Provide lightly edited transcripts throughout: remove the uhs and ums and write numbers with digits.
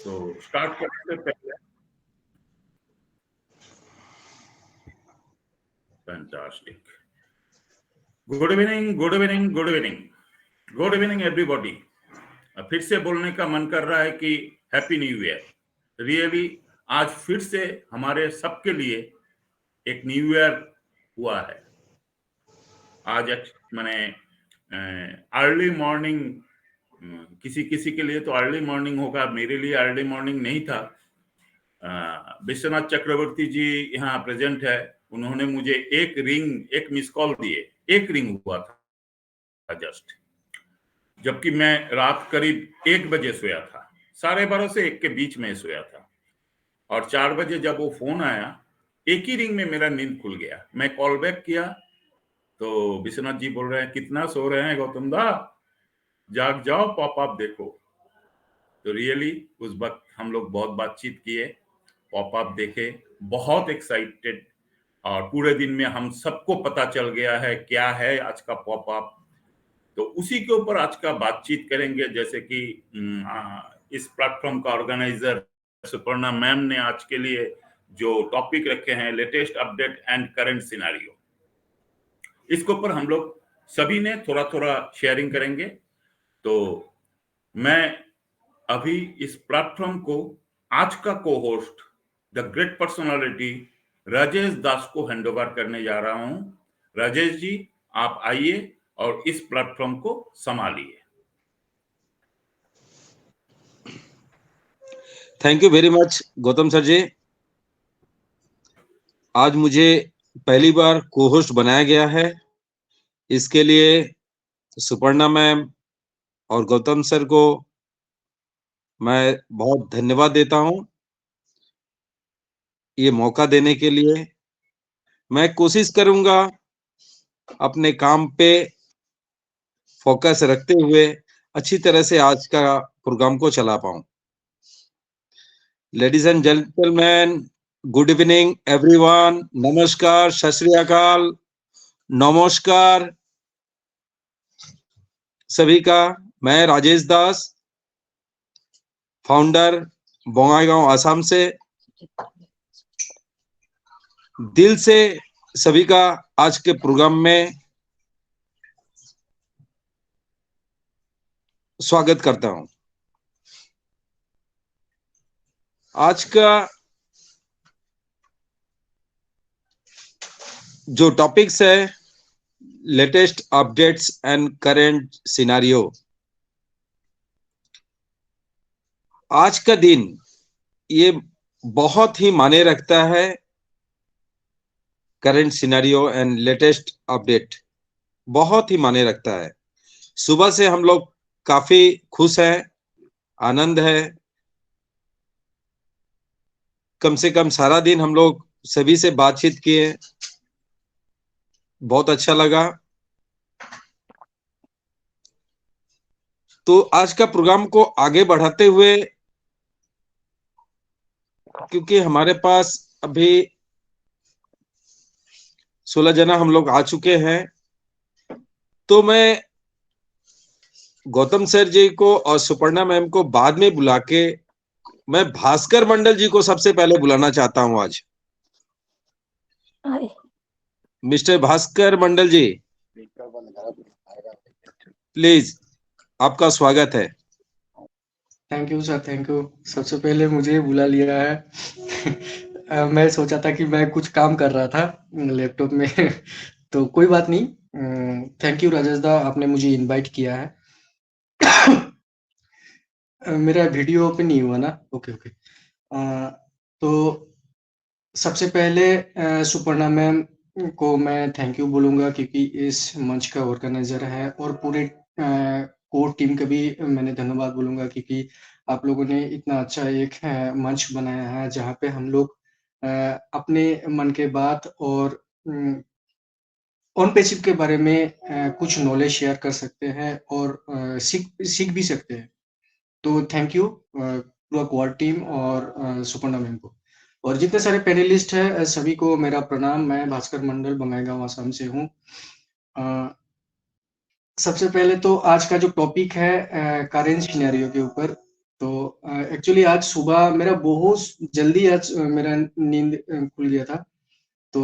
तो स्टार्ट करने से पहले fantastic. Good evening, good evening, good evening, good evening everybody. फिर से बोलने का मन कर रहा है कि हैप्पी न्यू ईयर। रियली आज फिर से हमारे सबके लिए एक न्यू ईयर हुआ है। आज मैंने अर्ली मॉर्निंग, किसी किसी के लिए तो अर्ली मॉर्निंग होगा, मेरे लिए अर्ली मॉर्निंग नहीं था। विश्वनाथ चक्रवर्ती जी यहाँ प्रेजेंट है, उन्होंने मुझे एक मिस कॉल दिए, एक रिंग हुआ था जस्ट, जबकि मैं रात करीब 1 बजे सोया था, 12:30 से 1 के बीच में सोया था। और 4 बजे जब वो फोन आया, एक ही रिंग में मेरा नींद खुल गया। मैं कॉल बैक किया तो विश्वनाथ जी बोल रहे हैं, कितना सो रहे हैं गौतम दा, जाग जाओ, पॉप अप देखो। तो रियली उस वक्त हम लोग बहुत बातचीत किए, पॉप अप देखे, बहुत एक्साइटेड। और पूरे दिन में हम सबको पता चल गया है क्या है आज का पॉप अप। तो उसी के ऊपर आज का बातचीत करेंगे। जैसे कि इस प्लेटफॉर्म का ऑर्गेनाइजर सुपर्णा मैम ने आज के लिए जो टॉपिक रखे हैं, latest update and current scenario, इसके ऊपर हम लोग सभी ने थोड़ा थोड़ा शेयरिंग करेंगे। तो मैं अभी इस प्लेटफॉर्म को आज का को host the great personality Rajesh Das को हैंडओवर करने जा रहा हूं। राजेश जी, आप आइए और इस प्लेटफॉर्म को संभालिए। Thank you very much Gautam sir ji. आज मुझे पहली बार को होस्ट बनाया गया है, इसके लिए सुपर्णा मैम और गौतम सर को मैं बहुत धन्यवाद देता हूं ये मौका देने के लिए। मैं कोशिश करूंगा अपने काम पे फोकस रखते हुए अच्छी तरह से आज का प्रोग्राम को चला पाऊं। Ladies and gentleman, good evening everyone. नमस्कार, सत श्री अकाल, नमस्कार सभी का। मैं राजेश दास, फाउंडर, बोंगाईगांव, आसाम से दिल से सभी का आज के प्रोग्राम में स्वागत करता हूं। आज का जो टॉपिक्स है, latest updates and current scenario. आज का दिन ये बहुत ही मायने रखता है, current scenario and latest update बहुत ही मायने रखता है। सुबह से हम लोग काफी खुश हैं, आनंद है। कम से कम सारा दिन हम लोग सभी से बातचीत किए, बहुत अच्छा लगा। तो आज का प्रोग्राम को आगे बढ़ाते हुए, क्योंकि हमारे पास अभी 16 जना हम लोग आ चुके हैं, तो मैं गौतम सर जी को और सुपर्णा मैम को बाद में बुला के मैं भास्कर मंडल जी को सबसे पहले बुलाना चाहता हूं आज। मिस्टर भास्कर मंडल जी, प्लीज आपका स्वागत है। Thank you sir, thank you. सबसे पहले मुझे बुला लिया है। मैं सोचा था कि मैं कुछ काम कर रहा था लैपटॉप में। तो कोई बात नहीं। थैंक यू राजेश दा, आपने मुझे इनवाइट किया है। मेरा वीडियो ओपन नहीं हुआ ना? Okay okay. तो सबसे पहले सुपर्णा मैम को मैं थैंक यू बोलूँगा, क्योंकि इस मंच का ऑर्गेनाइजर है, और पूरे कोर टीम का भी मैंने धन्यवाद बोलूँगा, क्योंकि आप लोगों ने इतना अच्छा एक मंच बनाया है, जहाँ पे हम लोग अपने मन के बात और ऑन पेसिव के बारे में कुछ नॉलेज शेयर कर सकते हैं, और सीख भी सकते हैं। तो थैंक यू पूरा कोर टीम और सुपर्णा मैम को, और जितने सारे पैनलिस्ट हैं सभी को मेरा प्रणाम। मैं भास्कर मंडल, बंगाईगांव, आसाम से हूँ। सबसे पहले तो आज का जो टॉपिक है करंट सिनेरियो के ऊपर, तो एक्चुअली आज सुबह मेरा बहुत जल्दी आज मेरा नींद खुल गया था। तो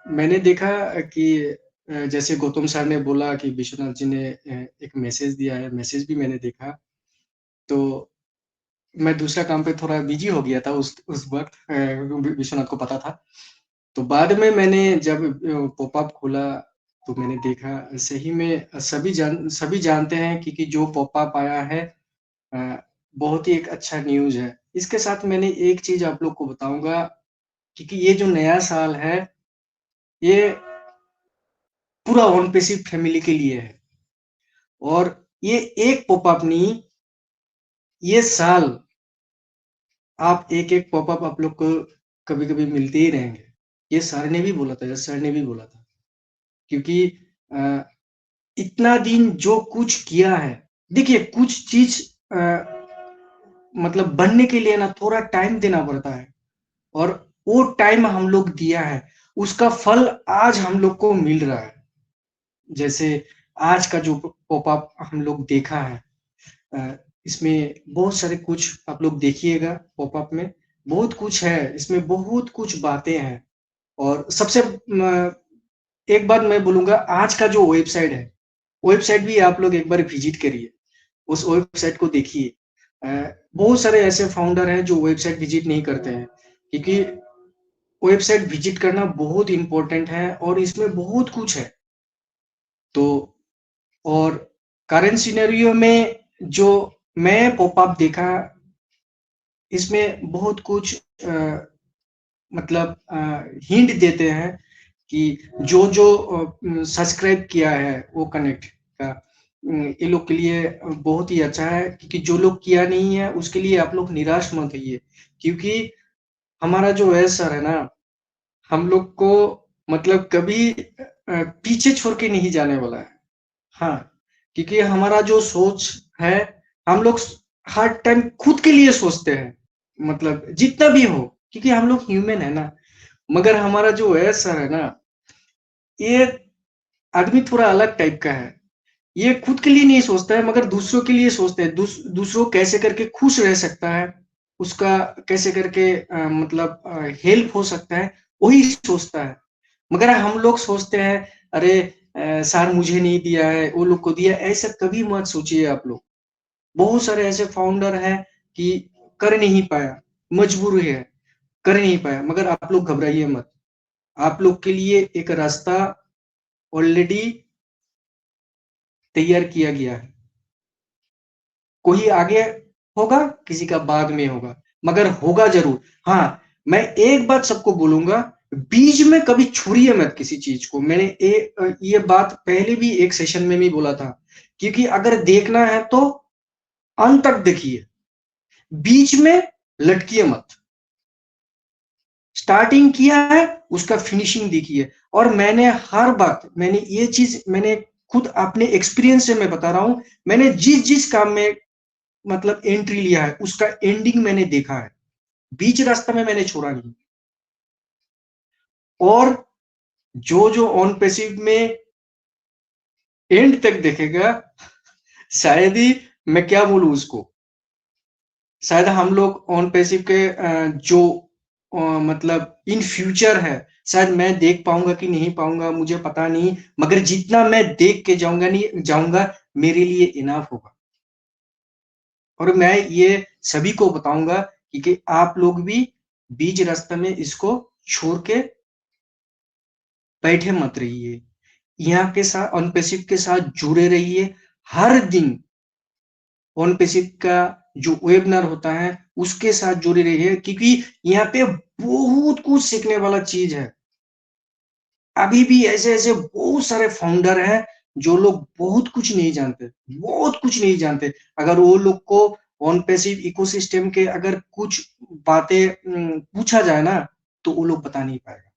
मैंने देखा कि जैसे गौतम सर ने बोला कि विश्वनाथ जी ने एक मैसेज दिया है, मैसेज भी मैंने देखा। तो मैं दूसरा काम पे थोड़ा बिजी हो गया था उस वक़्त, विश्वनाथ को पता था। तो बाद में मैंने जब पॉपअप खोला तो मैंने देखा सही में सभी जानते हैं कि जो पॉपअप आया है अ, बहुत ही एक अच्छा न्यूज़ है। इसके साथ मैंने एक चीज़ आप लोग को बताऊँगा क्योंकि ये जो नया साल है, ये पूरा वन पैसिव फैमिली के लिए है और ये एक पॉपअप नहीं, ये साल आप एक-एक पॉपअप आप लोग को कभी-कभी मिलते ही रहेंगे। ये सर ने भी बोला था, ये सर ने भी बोला था क्योंकि अ, इतना दिन जो कुछ किया है, देखिए कुछ चीज़ मतलब बनने के लिए ना थोड़ा टाइम देना पड़ता है और वो टाइम हम लोग दिया है, उसका फल आज हम लोग को मिल रहा है। जैसे आज का जो पॉपअप हम लोग देखा है, इसमें बहुत सारे कुछ आप लोग देखिएगा पॉपअप में, बहुत कुछ है, इसमें बहुत कुछ बातें हैं और सबसे एक बात मैं बोलूँगा आज का जो वेबसाइट है, वेबसाइट भी आप लोग एक बार विज़िट करिए, उस वेबसाइट को देखिए। बहुत सारे ऐसे फाउंडर हैं जो वेबसाइट विज़िट नहीं करते हैं, क्योंकि वेबसाइट विज़िट करना बहुत इम्पोर्टेंट है और इसमें बहुत कुछ है। तो और करंट सिनेरियो में जो मैं पॉपअप देखा, इसमें बहुत कुछ मतलब हिंट देते हैं कि जो सब्सक्राइब किया है वो कनेक्ट का ये लोग के लिए बहुत ही अच्छा है क्योंकि जो लोग किया नहीं है उसके लिए आप लोग निराश मत होइए क्योंकि हमारा जो सर है ना, हम लोग को मतलब कभी पीछे छोड़ के नहीं जाने वाला है। हाँ, क्योंकि हमारा जो सोच है, हम लोग हर टाइम खुद के लिए सोचते हैं, मतलब जितना भी हो, क्योंकि हम लोग ह्यूमन है ना। मगर हमारा जो सर है ना, ये आदमी थोड़ा अलग टाइप का है। ये खुद के लिए नहीं सोचता है मगर दूसरों के लिए सोचते हैं। दूसरों को कैसे करके खुश रह सकता है, उसका कैसे करके मतलब हेल्प हो सकता है, वही सोचता है। मगर हम लोग सोचते हैं अरे सर मुझे नहीं दिया है, वो लोग को दिया, ऐसा कभी मत सोचिए आप लोग। बहुत सारे ऐसे फाउंडर हैं कि कर नहीं पाया, मजबूर है, कर नहीं पाया, मगर आप लोग घबराइए मत। आप लोग के लिए एक रास्ता ऑलरेडी तैयार किया गया है। कोई आगे होगा, किसी का बाद में होगा, मगर होगा ज़रूर। हाँ, मैं एक बात सबको बोलूँगा, बीच में कभी छोड़िए मत किसी चीज़ को। मैंने ये बात पहले भी एक सेशन में भी बोला था, क्योंकि अगर देखना है तो अंत तक देखिए, बीच में लटकिए मत। स्टार्टिंग किया है, उसका फिनिशिंग देखिए और मैंने ये चीज़ मैंने खुद अपने एक्सपीरियंस से मैं बता रहा हूँ, मैंने जिस-जिस काम में मतलब एंट्री लिया है, उसका एंडिंग मैंने देखा है। बीच रास्ता में मैंने छोड़ा नहीं। और जो ऑन पैसिव में एंड तक देखेगा, शायद ही मैं क्या बोलूँ उसको, शायद हम लोग ऑन पैसिव के जो मतलब इन फ्यूचर है, शायद मैं देख पाऊँगा कि नहीं पाऊँगा मुझे पता नहीं, मगर जितना मैं देख के जाऊँगा मेरे लिए इनफ होगा। और मैं ये सभी को बताऊँगा कि आप लोग भी बीच रास्ते में इसको छोड़ के बैठे मत रहिए। यहाँ के साथ ऑन पैसिव के साथ जुड़े रहिए। हर दिन ऑन पैसिव का जो वेबिनार होता है, उसके साथ जुड़े रहिए क्योंकि यहाँ पे बहुत कुछ सीखने वाला चीज़ है। अभी भी ऐसे-ऐसे बहुत सारे फाउंडर हैं, जो लोग बहुत कुछ नहीं जानते, बहुत कुछ नहीं जानते। अगर वो लोग को ऑन पैसिव इकोसिस्टम के अगर कुछ बातें पूछा जाए ना, तो वो लोग बता नहीं पाएगा।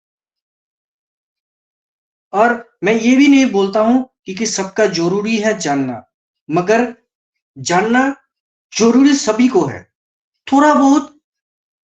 और मैं ये भी नहीं बोलता हूँ कि सबका ज़रूरी है जानना, मगर जानना ज़रूरी सभी को है। थोड़ा बहुत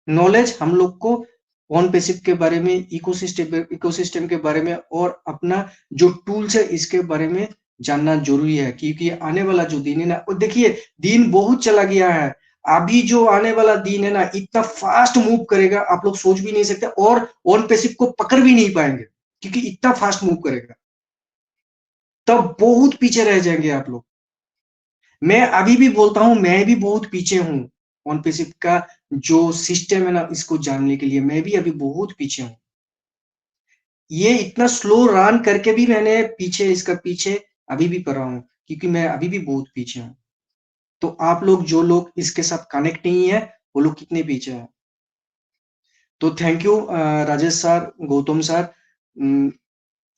नॉलेज हम लोग को ऑन पैसिव के बारे में, इकोसिस्टम के बारे में और अपना जो टूल्स है इसके बारे में जानना ज़रूरी है क्योंकि आने वाला जो दिन है ना, और देखिए दिन बहुत चला गया है। अभी जो आने वाला दिन है ना, इतना फास्ट मूव करेगा, आप लोग सोच भी नहीं सकते, और ऑन पैसिव को पकड़ भी नहीं पाएंगे, क्योंकि इतना फास्ट मूव करेगा। तब बहुत पीछे रह जाएंगे आप लोग। मैं अभी भी बोलता हूं, मैं भी बहुत पीछे हूं ऑन पैसिव का जो सिस्टम है ना, इसको जानने के लिए मैं भी अभी बहुत पीछे हूं। ये इतना स्लो रन करके भी मैंने पीछे, इसका पीछे अभी भी पड़ा हूं, क्योंकि मैं अभी भी बहुत पीछे हूं। तो आप लोग, जो लोग इसके साथ कनेक्ट नहीं है, वो लोग कितने पीछे हैं। तो thank you Rajesh sir, Gautam sir.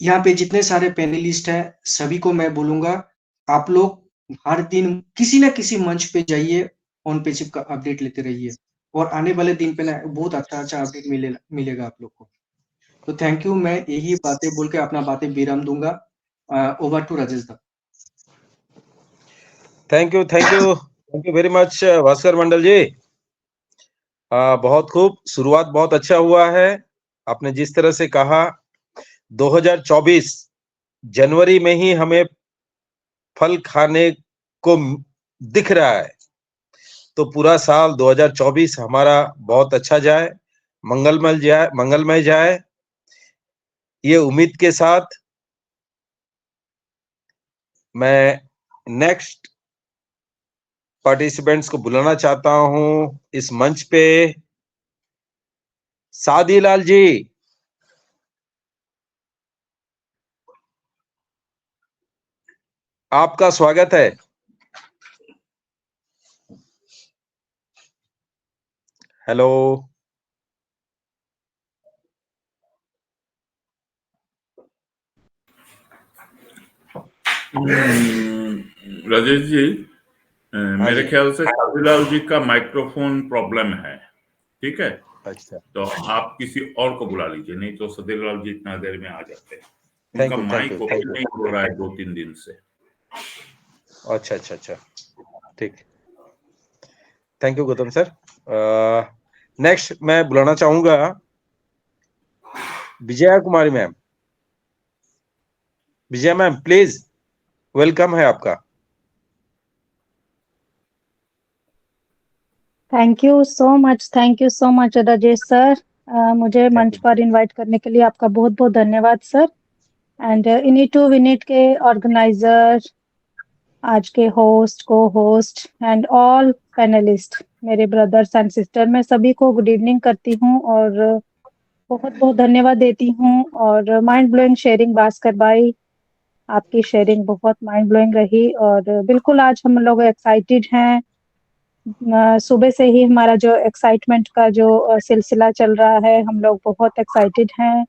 यहाँ पे जितने सारे पैनलिस्ट हैं, सभी को मैं बोलूंगा, आप लोग हर दिन किसी ना किसी मंच पे जाइए, ऑन पैसिव का अपडेट लेते रहिए, और आने वाले दिन पे ना बहुत अच्छा अपडेट मिलेगा आप लोग को। तो थैंक यू, मैं यही बातें बोल के अपना बातें विराम दूंगा। Over to Rajesh da. Thank you very much Bhaskar Mandal ji. बहुत खूब, शुरुआत बहुत अच्छा हुआ है। आपने जिस तरह से कहा 2024 जनवरी में ही हमें फल खाने को दिख रहा है, तो पूरा साल 2024 हमारा बहुत अच्छा जाए, मंगलमय जाए, ये उम्मीद के साथ मैं नेक्स्ट पार्टिसिपेंट्स को बुलाना चाहता हूं इस मंच पे। सादी लाल जी, आपका स्वागत है। हेलो। राजेश जी, मेरे जी। ख्याल से साधुलाल जी का माइक्रोफोन प्रॉब्लम है, ठीक है? अच्छा, तो आप किसी और को बुला लीजिए, नहीं तो सदीलाल जी इतना देर में आ जाते हैं। उनका थैंक माइक यू। ओपन नहीं हो रहा है 2-3 दिन से। अच्छा, ठीक। Thank you Gautam sir. Next मैं बुलाना चाहूंगा Vijaya Kumari ma'am. Vijaya ma'am please, welcome है आपका। Thank you so much Rajesh sir. मुझे मंच पर इनवाइट करने के लिए आपका बहुत बहुत धन्यवाद सर। एंड इन्हीं टू विनिट के ऑर्गेनाइजर, आज के होस्ट, को होस्ट एंड ऑल पैनलिस्ट, मेरे ब्रदर्स एंड सिस्टर, मैं सभी को गुड इवनिंग करती हूँ और बहुत बहुत धन्यवाद देती हूँ। और माइंड ब्लोइंग शेयरिंग भास्कर भाई, आपकी शेयरिंग बहुत माइंड ब्लोइंग रही, और बिल्कुल आज हम लोग एक्साइटेड हैं। सुबह से ही हमारा जो एक्साइटमेंट का जो सिलसिला चल रहा है, हम लोग बहुत एक्साइटेड हैं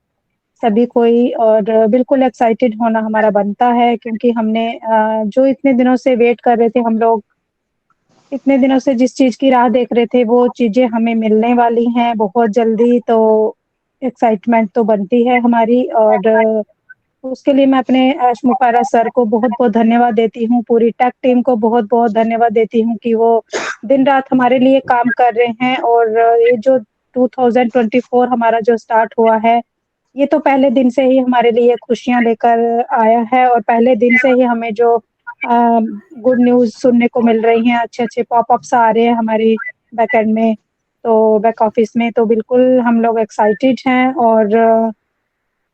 सभी कोई, और बिल्कुल एक्साइटेड होना हमारा बनता है, क्योंकि हमने जो इतने दिनों से वेट कर रहे थे हम लोग, इतने दिनों से जिस चीज की राह देख रहे थे, वो चीजें हमें मिलने वाली हैं बहुत जल्दी। तो एक्साइटमेंट तो बनती है हमारी, और उसके लिए मैं अपने ऐश मुफारा सर को बहुत बहुत धन्यवाद देती हूँ, पूरी टेक टीम को बहुत बहुत धन्यवाद देती हूँ कि वो दिन रात हमारे लिए काम कर रहे हैं। और ये जो 2024 हमारा जो स्टार्ट हुआ है, ये तो पहले दिन से ही हमारे लिए खुशियां लेकर आया है, और पहले दिन से ही हमें जो गुड न्यूज सुनने को मिल रही हैं, अच्छे अच्छे पॉपअप्स आ रहे हैं हमारे बैक एंड में, तो बैक ऑफिस में, तो बिल्कुल हम लोग एक्साइटेड हैं। और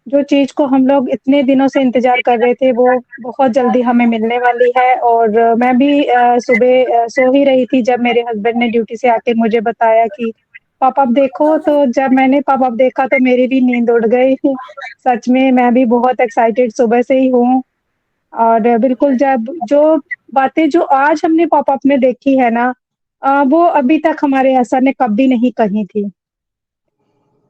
जो चीज को हम लोग इतने दिनों से इंतजार कर रहे थे, वो बहुत जल्दी हमें मिलने वाली है। और मैं भी सुबह सो ही रही थी जब मेरे हस्बैंड ने ड्यूटी से आके मुझे बताया कि पॉपअप देखो, तो जब मैंने पॉपअप देखा तो मेरी भी नींद उड़ गई। सच में मैं भी बहुत एक्साइटेड सुबह से ही हूँ। और बिल्कुल जब जो बातें जो आज हमने पॉपअप में देखी है ना, वो अभी तक हमारे असर ने कभी नहीं कही थी।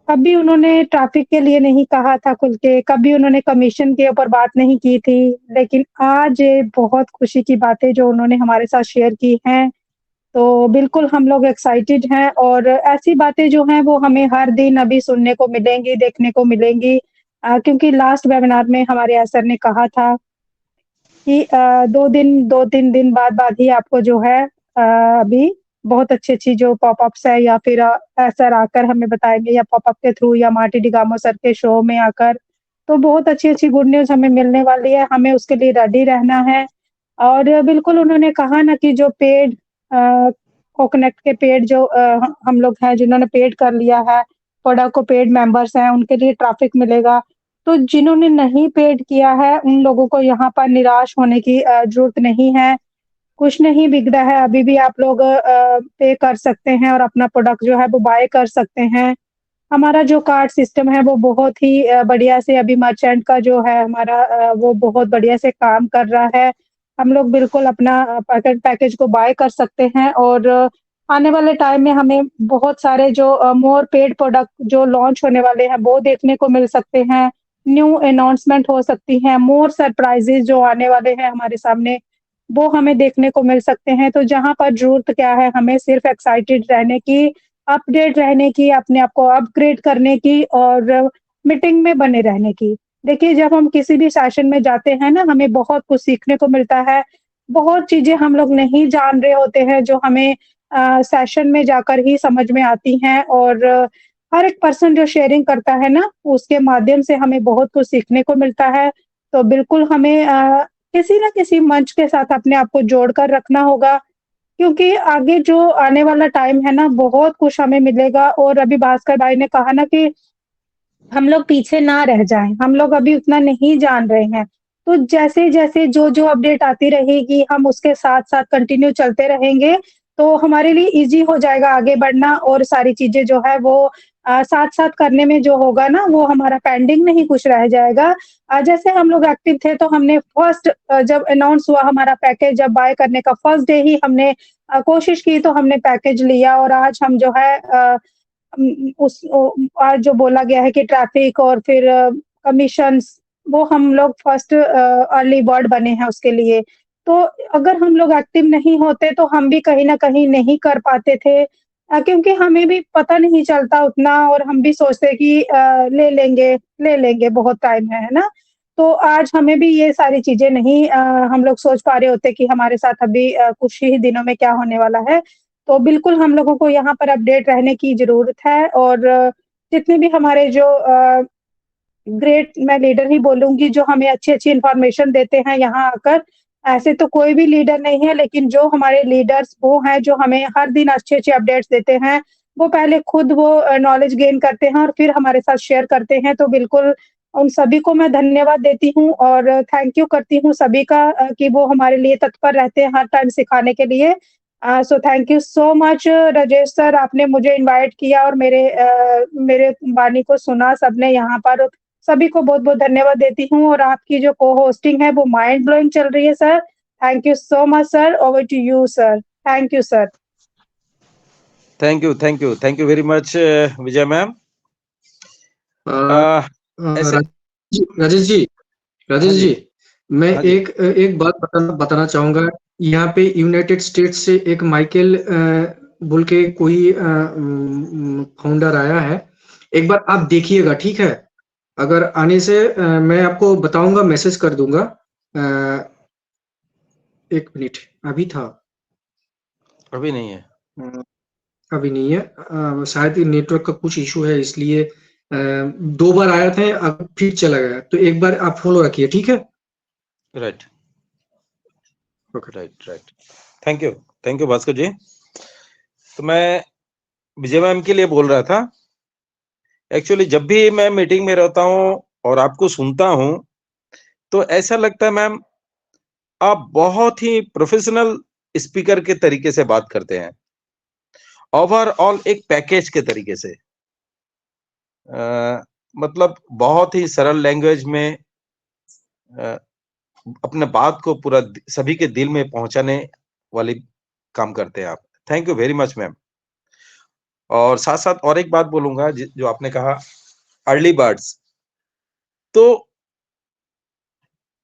कभी उन्होंने ट्रैफिक के लिए नहीं कहा था खुल के, कभी उन्होंने कमीशन के ऊपर बात नहीं की थी, लेकिन आज ये बहुत खुशी की बातें जो उन्होंने हमारे साथ शेयर की हैं, तो बिल्कुल हम लोग एक्साइटेड हैं। और ऐसी बातें जो हैं वो हमें हर दिन अभी सुनने को मिलेंगी, देखने को मिलेंगी, क्योंकि लास्ट वेबिनार में हमारे असर ने कहा था कि 2-3 दिन बाद ही आपको जो है अभी बहुत अच्छी जो पॉपअप्स है, या फिर सर आकर हमें बताएंगे, या पॉपअप के थ्रू, या मार्टी डिगामो सर के शो में आकर, तो बहुत अच्छी गुड न्यूज हमें मिलने वाली है, हमें उसके लिए रेडी रहना है। और बिल्कुल उन्होंने कहा ना कि जो पेड कोकनेक्ट के पेड जो हम लोग हैं जिन्होंने पेड कर लिया है, प्रोडक्ट को पेड मेंबर्स हैं, उनके लिए ट्रैफिक मिलेगा। तो जिन्होंने नहीं पेड किया है, उन लोगों को यहाँ पर निराश होने की ज़रूरत नहीं है। कुछ नहीं बिगड़ा है, अभी भी आप लोग पे कर सकते हैं और अपना प्रोडक्ट जो है वो बाय कर सकते हैं। हमारा जो कार्ड सिस्टम है वो बहुत ही बढ़िया से अभी मर्चेंट का जो है हमारा वो बहुत बढ़िया से काम कर रहा है। हम लोग बिल्कुल अपना पैकेज को बाय कर सकते हैं और आने वाले टाइम में हमें बहुत सारे जो मोर पेड प्रोडक्ट जो लॉन्च होने वाले हैं वो देखने को मिल सकते हैं। न्यू अनाउंसमेंट हो सकती हैं, मोर सरप्राइजेज़ जो आने वाले हैं हमारे सामने, वो हमें देखने को मिल सकते हैं। तो जहाँ पर ज़रूरत क्या है, हमें सिर्फ़ एक्साइटेड रहने की, अपडेट रहने की, अपने आप को अपग्रेड करने की और मीटिंग में बने रहने की। देखिए, जब हम किसी भी सेशन में जाते हैं ना, हमें बहुत कुछ सीखने को मिलता है। बहुत चीज़ें हम लोग नहीं जान रहे होते हैं, जो हमें सेशन में जाकर ही समझ में आती हैं और हर एक पर्सन जो शेयरिंग करता है ना, उसके माध्यम से हमें बहुत कुछ सीखने को मिलता है। तो बिल्कुल हमें किसी न किसी मंच के साथ अपने आप को जोड़कर रखना होगा, क्योंकि आगे जो आने वाला टाइम है ना, बहुत कुछ हमें मिलेगा और अभी भास्कर भाई ने कहा ना कि हम लोग पीछे ना रह जाएँ, हम लोग अभी उतना नहीं जान रहे हैं। तो जैसे-जैसे जो-जो अपडेट आती रहेगी, हम उसके साथ-साथ कंटिन्यू चलते रहेंगे, तो हमारे लिए ईज़ी हो जाएगा आगे बढ़ना और सारी चीज़ें जो है वो साथ-साथ करने में जो होगा ना, वो हमारा पेंडिंग नहीं कुछ रह जाएगा। जैसे हम लोग एक्टिव थे, तो हमने फर्स्ट जब अनाउंस हुआ हमारा पैकेज जब बाय करने का फर्स्ट डे ही हमने कोशिश की, तो हमने पैकेज लिया और आज हम जो है आज जो बोला गया है कि ट्रैफिक और फिर कमीशंस वो हम लोग फर्स्ट अर्ली बर्ड बने हैं उसके लिए। तो अगर हम लोग एक्टिव नहीं होते तो हम भी कहीं न कहीं नहीं कर पाते थे क्योंकि हमें भी पता नहीं चलता उतना और हम भी सोचते कि ले लेंगे बहुत टाइम है ना? तो आज हमें भी ये सारी चीज़ें नहीं हम लोग सोच पा रहे होते कि हमारे साथ अभी कुछ ही दिनों में क्या होने वाला है। तो बिल्कुल हम लोगों को यहाँ पर अपडेट रहने की ज़रूरत है और जितने भी हमारे जो ग्रेट मैं लीडर ही बोलूँगी जो हमें अच्छी-अच्छी इन्फॉर्मेशन देते हैं यहाँ आकर, ऐसे तो कोई भी लीडर नहीं है लेकिन जो हमारे लीडर्स वो हैं जो हमें हर दिन अच्छे-अच्छे अपडेट्स देते हैं, वो पहले खुद वो नॉलेज गेन करते हैं और फिर हमारे साथ शेयर करते हैं। तो बिल्कुल उन सभी को मैं धन्यवाद देती हूँ और थैंक यू करती हूँ सभी का कि वो हमारे लिए तत्पर रहते हैं हर टाइम सिखाने के लिए। So thank you so much Rajesh sir आपने मुझे इनवाइट किया और मेरे वाणी को सुना सबने यहाँ पर। सभी को बहुत-बहुत धन्यवाद देती हूँ और आपकी जो को-होस्टिंग है वो माइंड ब्लोइंग चल रही है सर। Thank you so much sir. Over to you sir. Thank you sir. Thank you very much Vijay ma'am. ऐसे राजेश जी राजेश हाँ जी, जी मैं हाँ जी, एक बात बताना चाहूंगा। यहाँ पे यूनाइटेड स्टेट्स से एक माइकल बोल के कोई फाउंडर आया है। एक बार आप देखिएगा, ठीक है? अगर आने से मैं आपको बताऊंगा, मैसेज कर दूंगा। एक मिनट, अभी था। अभी नहीं है। अ, अभी नहीं है। शायद नेटवर्क का कुछ इशू है इसलिए 2 बार आया था, अब फिर चला गया। तो एक बार आप फॉलो रखिए, ठीक है? Right, okay. Right. Thank you Bhaskar ji. तो मैं विजय मैम के लिए बोल रहा था। एक्चुअली जब भी मैं मीटिंग में रहता हूँ और आपको सुनता हूँ, तो ऐसा लगता है मैम आप बहुत ही प्रोफेशनल स्पीकर के तरीके से बात करते हैं, ओवरऑल एक पैकेज के तरीके से। मतलब बहुत ही सरल लैंग्वेज में अ, अपने बात को पूरा सभी के दिल में पहुंचाने वाली काम करते हैं आप। Thank you very much ma'am. और साथ साथ और एक बात बोलूंगा जो आपने कहा अर्ली बर्ड्स, तो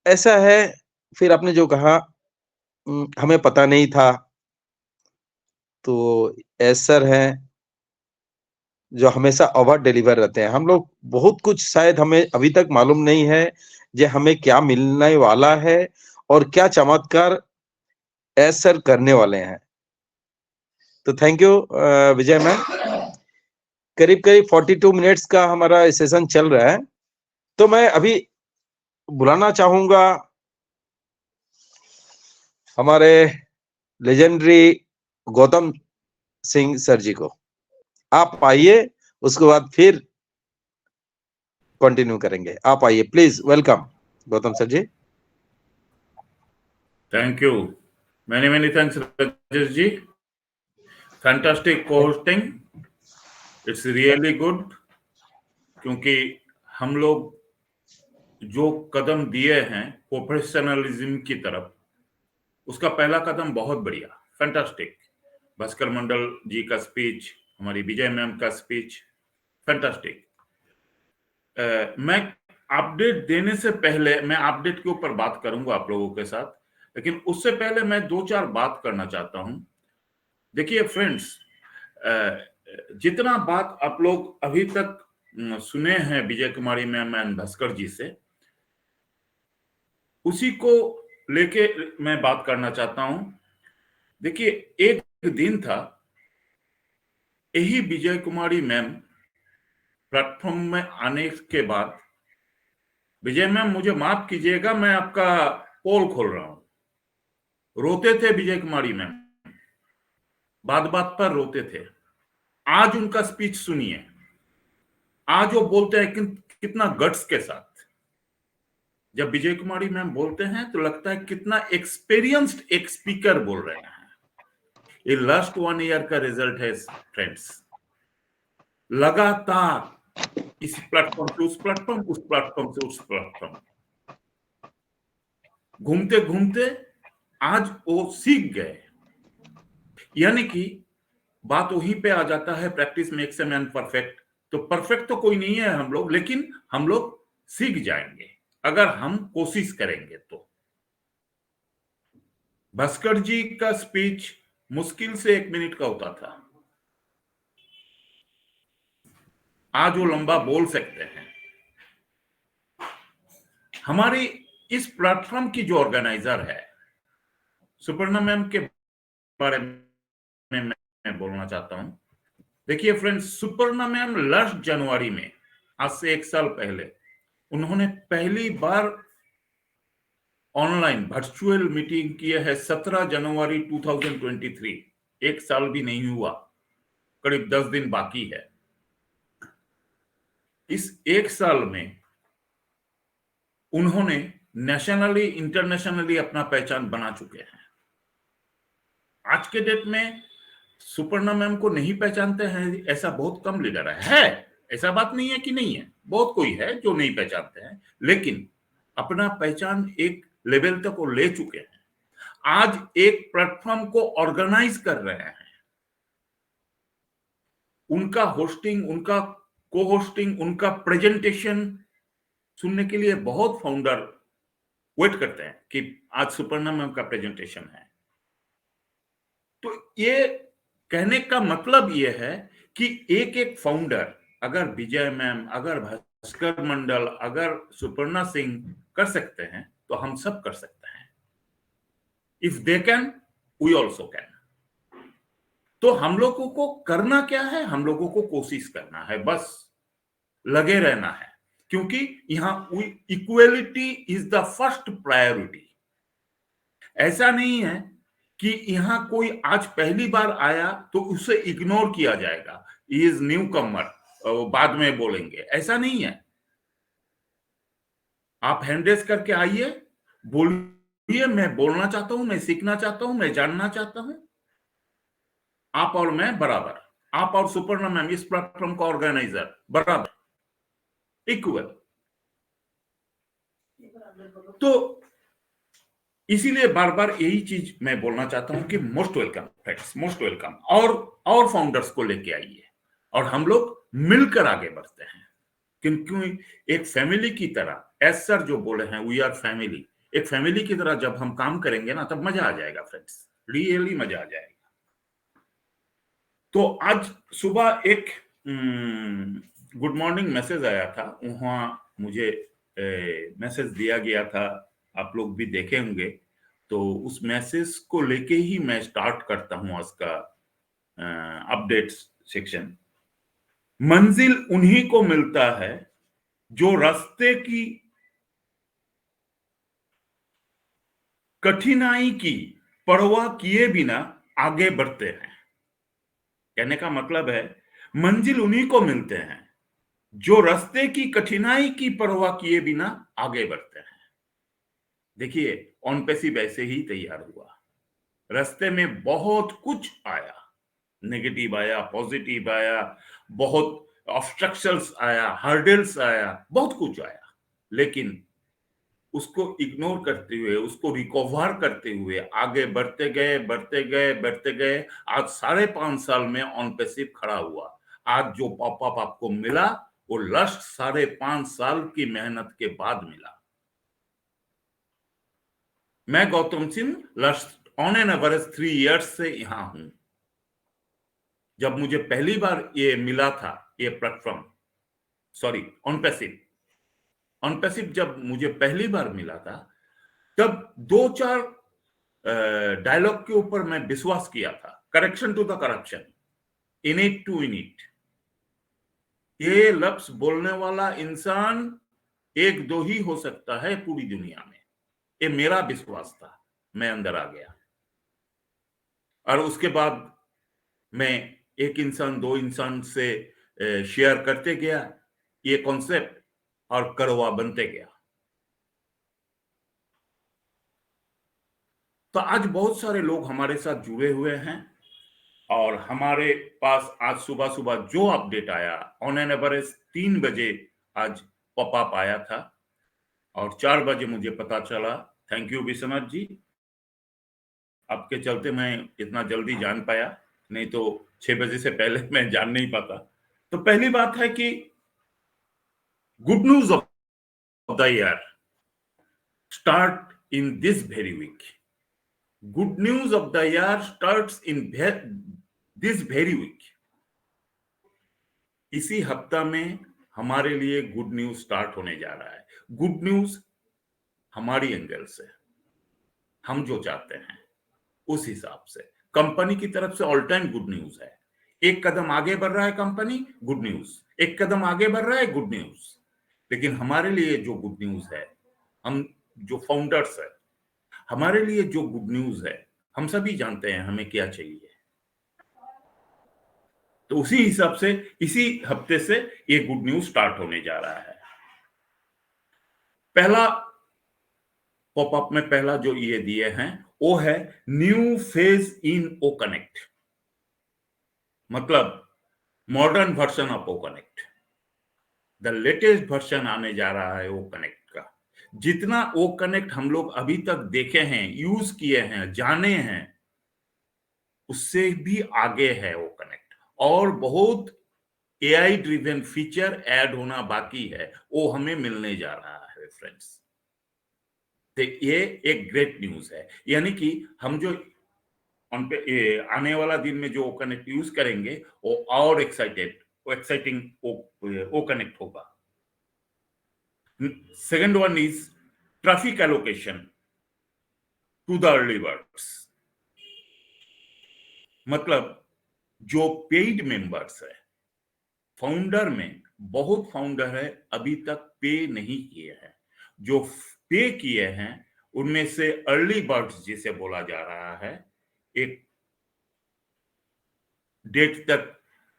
ऐसा है, फिर आपने जो कहा हमें पता नहीं था, तो सर हैं जो हमेशा ओवर डिलीवर रहते हैं। हम लोग बहुत कुछ शायद हमें अभी तक मालूम नहीं है जे हमें क्या मिलने वाला है और क्या चमत्कार सर करने वाले हैं। तो थैंक यू विजय मैम। करीब करीब 42 मिनट्स का हमारा सेशन चल रहा है, तो मैं अभी बुलाना चाहूंगा हमारे लेजेंडरी गौतम सिंह सर जी को। आप आइए, उसके बाद फिर कंटिन्यू करेंगे। आप आइए please, welcome Gautam sir ji. Thank you. Many thanks, Rajesh ji. Fantastic co-hosting. It's really good. क्योंकि हम लोग जो कदम दिए हैं प्रोफेशनलिज्म की तरफ, उसका पहला कदम बहुत बढ़िया, फैंटास्टिक। भास्कर मंडल जी का स्पीच, हमारी विजय मैम का स्पीच, फैंटास्टिक। मैं अपडेट देने से पहले, मैं अपडेट के ऊपर बात करूंगा आप लोगों के साथ, लेकिन उससे पहले मैं 2-4 बात करना चाहता हूं। देखिए फ्रेंड्स, जितना बात आप लोग अभी तक सुने हैं विजय कुमारी मैम एंड भास्कर जी से, उसी को लेके मैं बात करना चाहता हूं। देखिए, एक दिन था, यही विजय कुमारी मैम प्लेटफॉर्म में आने के बाद, विजय मैम मुझे माफ कीजिएगा, मैं आपका पोल खोल रहा हूं, रोते थे विजय कुमारी मैम, बात बात पर रोते थे। आज उनका स्पीच सुनिए, आज वो बोलते हैं कितना गट्स के साथ। जब विजय कुमारी मैम बोलते हैं तो लगता है कितना एक्सपीरियंस्ड एक स्पीकर बोल रहे हैं। ये लास्ट 1 ईयर का रिजल्ट है फ्रेंड्स। लगातार इस प्लेटफॉर्म से उस प्लेटफॉर्म, उस प्लेटफॉर्म से उस प्लेटफॉर्म, घूमते घूमते आज वो सीख गए। यानी कि बात वहीं पे आ जाता है, practice makes a man perfect. तो परफेक्ट तो कोई नहीं है हम लोग, लेकिन हम लोग सीख जाएंगे अगर हम कोशिश करेंगे तो। भास्कर जी का स्पीच मुश्किल से 1 मिनट का होता था, आज वो लंबा बोल सकते हैं। हमारी इस प्लेटफॉर्म की जो ऑर्गेनाइजर है, सुपर्णा मैम के बारे में मैं बोलना चाहता हूं। देखिए फ्रेंड्स, सुपर्णा मैम लास्ट जनवरी में, आज से 1 साल पहले, उन्होंने पहली बार ऑनलाइन वर्चुअल मीटिंग की है 17 जनवरी 2023। 1 साल भी नहीं हुआ, करीब 10 दिन बाकी है। इस 1 साल में उन्होंने नेशनली इंटरनेशनली अपना पहचान बना चुके हैं। आज के डेट में सुपर्णा मैम को नहीं पहचानते हैं ऐसा बहुत कम लीडर है। ऐसा बात नहीं है कि नहीं है, बहुत कोई है जो नहीं पहचानते हैं, लेकिन अपना पहचान एक लेवल तक वो ले चुके हैं। आज एक प्लेटफॉर्म को ऑर्गेनाइज कर रहे हैं। उनका होस्टिंग, उनका को होस्टिंग, उनका प्रेजेंटेशन सुनने के लिए बहुत फाउंडर वेट करते हैं कि आज सुपर्णा मैम का प्रेजेंटेशन है। तो ये कहने का मतलब ये है कि एक एक फाउंडर, अगर विजय मैम, अगर भास्कर मंडल, अगर सुपर्णा सिंह कर सकते हैं तो हम सब कर सकते हैं। If they can, we also can. तो हम लोगों को करना क्या है? हम लोगों को कोशिश करना है, बस लगे रहना है, क्योंकि यहां equality is the first priority. ऐसा नहीं है कि यहां कोई आज पहली बार आया तो उसे इग्नोर किया जाएगा, इज न्यू कमर, बाद में बोलेंगे, ऐसा नहीं है। आप हैंड रेस करके आइए, बोलिए, मैं बोलना चाहता हूं, मैं सीखना चाहता हूं, मैं जानना चाहता हूं। आप और मैं बराबर, आप और सुपर्णा मैम, इस प्लेटफॉर्म का ऑर्गेनाइजर बराबर, इक्वल। तो इसीलिए बार बार यही चीज मैं बोलना चाहता हूं कि most welcome friends, most welcome. और फाउंडर्स को लेके आइए और हम लोग मिलकर आगे बढ़ते हैं, क्योंकि एक फैमिली की तरह, एज सर जो बोले हैं, वी आर फैमिली। एक फैमिली की तरह जब हम काम करेंगे ना, तब मजा आ जाएगा फ्रेंड्स, रियली मजा आ जाएगा। तो आज सुबह एक गुड मॉर्निंग मैसेज आया था, वहां मुझे मैसेज दिया गया था, आप लोग भी देखे होंगे। तो उस मैसेज को लेके ही मैं स्टार्ट करता हूं आज का अपडेट सेक्शन। मंजिल उन्हीं को मिलता है जो रास्ते की कठिनाई की परवाह किए बिना आगे बढ़ते हैं। कहने का मतलब है मंजिल उन्हीं को मिलते हैं जो रास्ते की कठिनाई की परवाह किए बिना आगे बढ़ते हैं। देखिए, ऑन पैसिव ऐसे ही तैयार हुआ। रास्ते में बहुत कुछ आया, नेगेटिव आया, पॉजिटिव आया, बहुत ऑब्स्ट्रक्शंस आया, हर्डल्स आया, बहुत कुछ आया, लेकिन उसको इग्नोर करते हुए, उसको रिकवर करते हुए आगे बढ़ते गए, बढ़ते गए, बढ़ते गए। आज 5.5 साल में ऑन पैसिव खड़ा हुआ। आज जो पॉपअप आपको मिला वो लास्ट 5.5 साल की मेहनत के बाद मिला। मैं Gautam Singh last on an average 3 years से यहां हूं। जब मुझे पहली बार ये मिला था, ये प्लेटफॉर्म, सॉरी, ऑन पैसिव जब मुझे पहली बार मिला था, तब 2-4 डायलॉग के ऊपर मैं विश्वास किया था। करेक्शन टू द करप्शन, इनिट टू इनिट। ये लफ्ज बोलने वाला इंसान 1-2 ही हो सकता है पूरी दुनिया में। ये मेरा विश्वास था। मैं अंदर आ गया और उसके बाद मैं 1 इंसान 2 इंसान से शेयर करते गया ये कॉन्सेप्ट और कड़वा बनते गया। तो आज बहुत सारे लोग हमारे साथ जुड़े हुए हैं और हमारे पास आज सुबह सुबह जो अपडेट आया, ऑन एन एवरेज 3 बजे आज पॉपअप आया था और 4 बजे मुझे पता चला। थैंक यू विश्वनाथ जी, आपके चलते मैं इतना जल्दी जान पाया, नहीं तो 6 बजे से पहले मैं जान नहीं पाता। तो पहली बात है कि good news of the year start in this very weak. Good news of the year starts in this very weak. इसी हफ्ता में हमारे लिए गुड न्यूज स्टार्ट होने जा रहा है। गुड न्यूज हमारी एंगल से, हम जो चाहते हैं उस हिसाब से। कंपनी की तरफ से ऑल टाइम गुड न्यूज है। 1 कदम आगे बढ़ रहा है कंपनी, गुड न्यूज। 1 कदम आगे बढ़ रहा है, गुड न्यूज। लेकिन हमारे लिए जो गुड न्यूज है, हम जो फाउंडर्स है, हमारे लिए जो गुड न्यूज है, हम सभी जानते हैं हमें क्या चाहिए। तो उसी हिसाब से इसी हफ्ते से ये गुड न्यूज स्टार्ट होने जा रहा है। पहला पॉपअप में पहला जो ये दिए हैं वो है new phase in O connect, मतलब modern version of O connect. The latest version आने जा रहा है ओ कनेक्ट का। जितना ओ कनेक्ट हम लोग अभी तक देखे हैं, यूज किए हैं, जाने हैं, उससे भी आगे है ओ कनेक्ट। और बहुत एआई ड्रिवन फीचर ऐड होना बाकी है, वो हमें मिलने जा रहा है फ्रेंड्स। तो ये एक ग्रेट न्यूज है। यानी कि हम जो उन पे आने वाला दिन में जो ओ कनेक्ट यूज करेंगे वो और एक्साइटिंग ओ कनेक्ट होगा। Second one is traffic allocation to the early birds, मतलब जो पेड मेंबर्स है, फाउंडर में बहुत फाउंडर है अभी तक पे नहीं किए हैं। जो पे किए हैं उनमें से अर्ली बर्ड्स जिसे बोला जा रहा है, एक डेट तक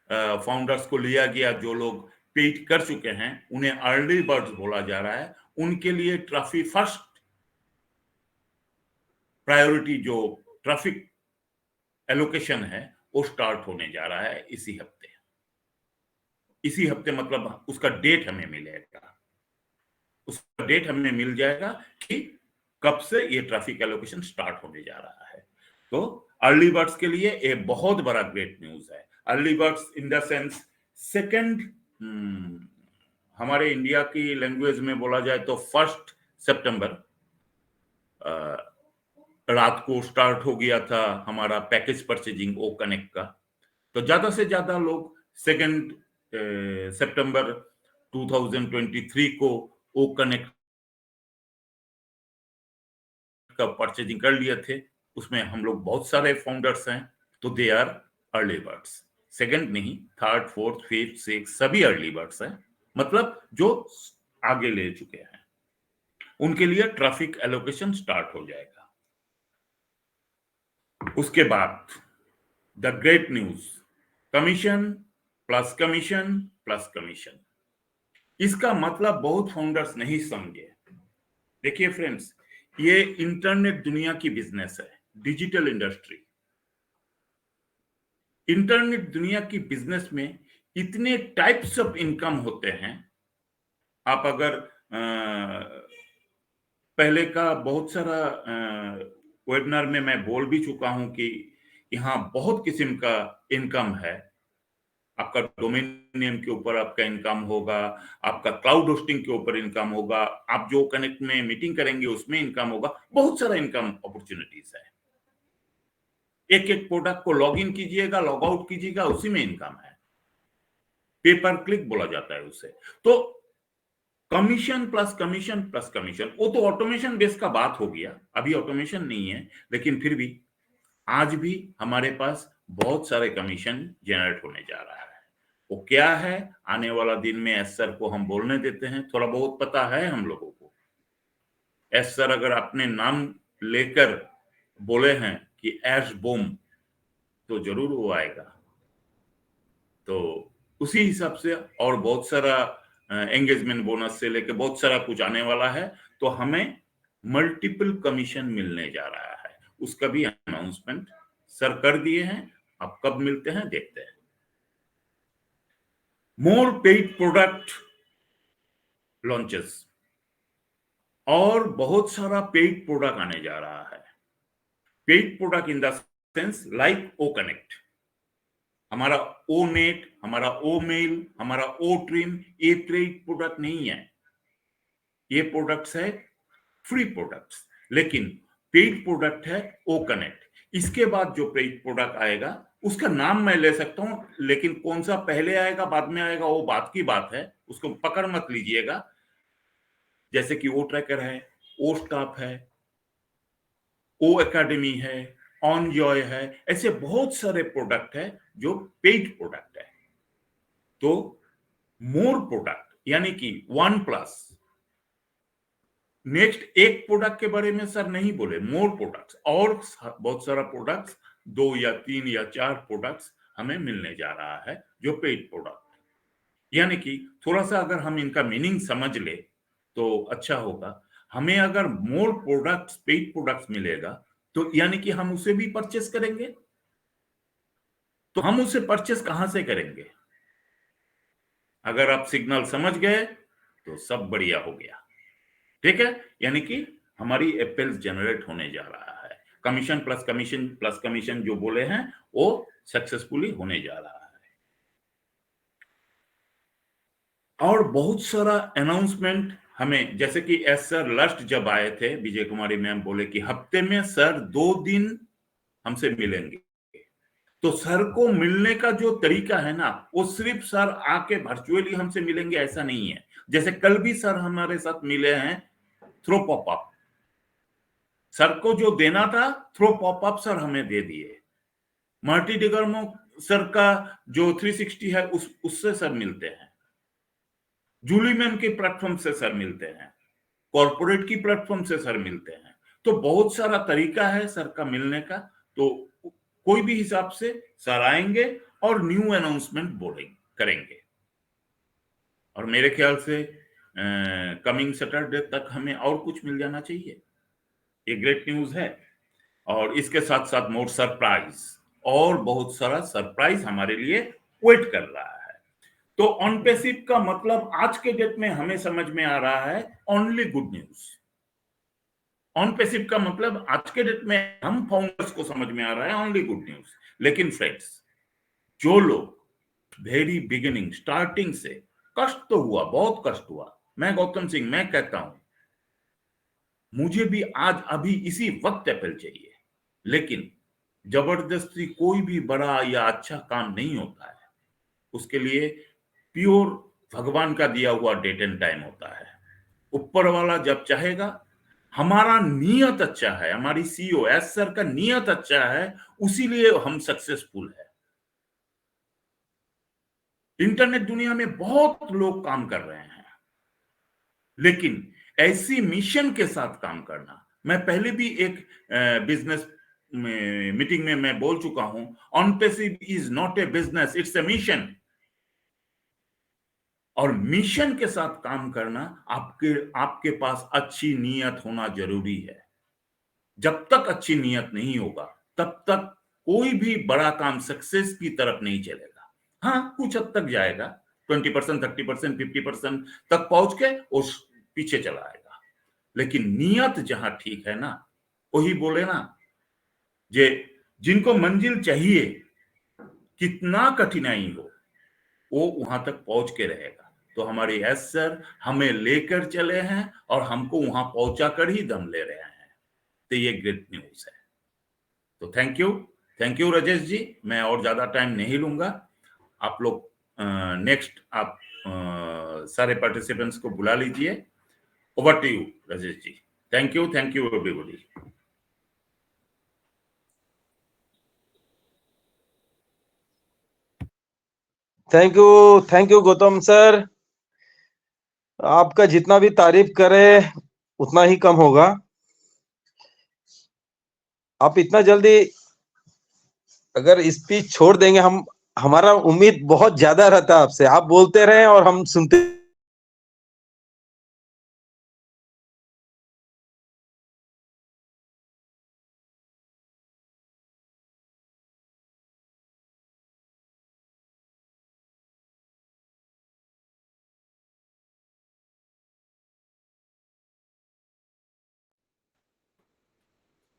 फाउंडर्स को लिया गया। जो लोग पेड कर चुके हैं उन्हें अर्ली बर्ड्स बोला जा रहा है। उनके लिए ट्रैफिक फर्स्ट प्रायोरिटी जो ट्रैफिक एलोकेशन है वो स्टार्ट होने जा रहा है इसी हफ्ते। इसी हफ्ते मतलब उसका डेट हमें मिलेगा, उसका डेट हमें मिल जाएगा कि कब से ये ट्रैफिक एलोकेशन स्टार्ट होने जा रहा है। तो अर्ली बर्ड्स के लिए ये बहुत बड़ा ग्रेट न्यूज है। Early birds in the sense second, हमारे इंडिया की लैंग्वेज में बोला जाए तो 1 सितंबर रात को स्टार्ट हो गया था हमारा पैकेज परचेजिंग ओ कनेक्ट का। तो ज्यादा से ज्यादा लोग 2 सितंबर 2023 को ओ कनेक्ट का परचेजिंग कर लिए थे। उसमें हम लोग बहुत सारे फाउंडर्स हैं, तो they are early birds. Second नहीं, थर्ड, फोर्थ, फिफ्थ, सिक्स सभी अर्ली बर्ड्स हैं, मतलब जो आगे ले चुके हैं। उनके लिए ट्रैफिक एलोकेशन स्टार्ट हो जाएगा। उसके बाद the great news, commission plus commission plus commission. इसका मतलब बहुत फाउंडर्स नहीं समझे। देखिए फ्रेंड्स, ये इंटरनेट दुनिया की बिजनेस है, डिजिटल इंडस्ट्री। इंटरनेट दुनिया की बिजनेस में इतने टाइप्स ऑफ इनकम होते हैं। आप अगर पहले का बहुत सारा वेबिनार में मैं बोल भी चुका हूं कि यहाँ बहुत किस्म का इनकम है। आपका डोमेन नेम के ऊपर आपका इनकम होगा, आपका क्लाउड होस्टिंग के ऊपर इनकम होगा, आप जो कनेक्ट में मीटिंग करेंगे उसमें इनकम होगा। बहुत सारा इनकम अपॉर्चुनिटीज है। एक एक प्रोडक्ट को लॉग इन कीजिएगा, लॉग आउट कीजिएगा, उसी में इनकम है। पेपर क्लिक बोला जाता है उसे। तो commission plus commission plus commission, वो तो ऑटोमेशन बेस का बात हो गया, अभी ऑटोमेशन नहीं है, लेकिन फिर भी आज भी हमारे पास बहुत सारे कमीशन जनरेट होने जा रहा है। वो क्या है, आने वाला दिन में एस सर को हम बोलने देते हैं। थोड़ा बहुत पता है हम लोगों को। एस सर अगर अपने नाम लेकर बोले हैं कि एश बूम, तो जरूर वो आएगा। तो उसी हिसाब से और बहुत सारा एंगेजमेंट बोनस से लेके बहुत सारा कुछ आने वाला है। तो हमें मल्टीपल कमीशन मिलने जा रहा है, उसका भी अनाउंसमेंट सर कर दिए हैं। अब कब मिलते हैं देखते हैं। मोर पेड प्रोडक्ट लॉन्चेस, और बहुत सारा पेड प्रोडक्ट आने जा रहा है। Paid product in the sense like O connect, हमारा ओ नेट, हमारा ओ मेल, हमारा ओ ट्रिम, ये पेड प्रोडक्ट नहीं है। ये प्रोडक्ट्स है फ्री प्रोडक्ट्स, लेकिन पेड प्रोडक्ट है ओ कनेक्ट। इसके बाद जो पेड प्रोडक्ट आएगा उसका नाम मैं ले सकता हूं, लेकिन कौन सा पहले आएगा बाद में आएगा वो बात की बात है, उसको पकड़ मत लीजिएगा। जैसे कि ओ ट्रैकर है, ओ स्टाफ है, ओ एकेडमी है, ऑन जॉय है, ऐसे बहुत सारे प्रोडक्ट है जो पेड प्रोडक्ट है। तो मोर प्रोडक्ट यानी कि 1+, नेक्स्ट एक प्रोडक्ट के बारे में सर नहीं बोले, मोर प्रोडक्ट्स, और बहुत सारा प्रोडक्ट्स, 2 या 3 या 4 प्रोडक्ट्स हमें मिलने जा रहा है जो पेड प्रोडक्ट। यानी कि थोड़ा सा अगर हम इनका मीनिंग समझ ले तो अच्छा होगा। हमें अगर मोर प्रोडक्ट्स, पेड प्रोडक्ट्स मिलेगा तो यानी कि हम उसे भी परचेस करेंगे। तो हम उसे परचेस कहां से करेंगे? अगर आप सिग्नल समझ गए तो सब बढ़िया हो गया। ठीक है, यानी कि हमारी एपेल्स जनरेट होने जा रहा है। Commission plus commission plus commission जो बोले हैं वो सक्सेसफुली होने जा रहा है। और बहुत सारा अनाउंसमेंट हमें, जैसे कि एस सर लास्ट जब आए थे, विजय कुमारी मैम बोले कि हफ्ते में सर 2 दिन हमसे मिलेंगे। तो सर को मिलने का जो तरीका है ना, वो सिर्फ सर आके वर्चुअली हमसे मिलेंगे ऐसा नहीं है। जैसे कल भी सर हमारे साथ मिले हैं थ्रो पॉपअप। सर को जो देना था थ्रो पॉपअप सर हमें दे दिए। मार्टी डिगर्मो सर का जो 360 है उससे सर मिलते हैं। जूली मैम के प्लेटफॉर्म से सर मिलते हैं। कॉर्पोरेट की प्लेटफॉर्म से सर मिलते हैं। तो बहुत सारा तरीका है सर का मिलने का। तो कोई भी हिसाब से सर आएंगे और न्यू अनाउंसमेंट बोलेंगे, करेंगे। और मेरे ख्याल से कमिंग सैटरडे तक हमें और कुछ मिल जाना चाहिए। ये ग्रेट न्यूज है। और इसके साथ साथ मोर सरप्राइज, और बहुत सारा सरप्राइज हमारे लिए वेट कर रहा है। तो ऑन पैसिव का मतलब आज के डेट में हमें समझ में आ रहा है only good news. On passive का मतलब आज के डेट में हम फाउंडर्स को समझ में आ रहा है ओनली गुड न्यूज। लेकिन फ्रेंड्स, जो लोग वेरी बिगिनिंग स्टार्टिंग से कष्ट तो हुआ, बहुत कष्ट हुआ। मैं गौतम सिंह, मैं कहता हूं मुझे भी आज अभी इसी वक्त एप्पल चाहिए, लेकिन जबरदस्ती कोई भी बड़ा या अच्छा काम नहीं होता है। उसके लिए प्योर भगवान का दिया हुआ डेट एंड टाइम होता है। ऊपर वाला जब चाहेगा, हमारा नियत अच्छा है, हमारी सीईओ एस सर का नियत अच्छा है, उसीलिए हम सक्सेसफुल है। इंटरनेट दुनिया में बहुत लोग काम कर रहे हैं, लेकिन ऐसी मिशन के साथ काम करना, मैं पहले भी एक बिजनेस मीटिंग में मैं बोल चुका हूं, OnPassive is not a business, it's a mission. और मिशन के साथ काम करना, आपके पास अच्छी नीयत होना जरूरी है। जब तक अच्छी नीयत नहीं होगा तब तक कोई भी बड़ा काम सक्सेस की तरफ नहीं चलेगा। हाँ, कुछ हद तक जाएगा, 20%, 30%, 50% तक पहुंच के उस पीछे चला आएगा। लेकिन नीयत जहां ठीक है ना, वही बोले ना, जे जिनको मंजिल चाहिए, कितना कठिनाई हो, वो वहां तक पहुंच के रहेगा। तो हमारे एस सर हमें लेकर चले हैं और हमको वहां पहुंचा कर ही दम ले रहे हैं। तो ये ग्रेट न्यूज है। तो थैंक यू राजेश जी। मैं और ज्यादा टाइम नहीं लूंगा। आप लोग नेक्स्ट आप सारे पार्टिसिपेंट्स को बुला लीजिए। Over to you Rajesh ji. Thank you everybody. Thank you Gautam sir. आपका जितना भी तारीफ करे उतना ही कम होगा। आप इतना जल्दी अगर स्पीच छोड़ देंगे, हमारा उम्मीद बहुत ज्यादा रहता है आपसे। आप बोलते रहें और हम सुनते।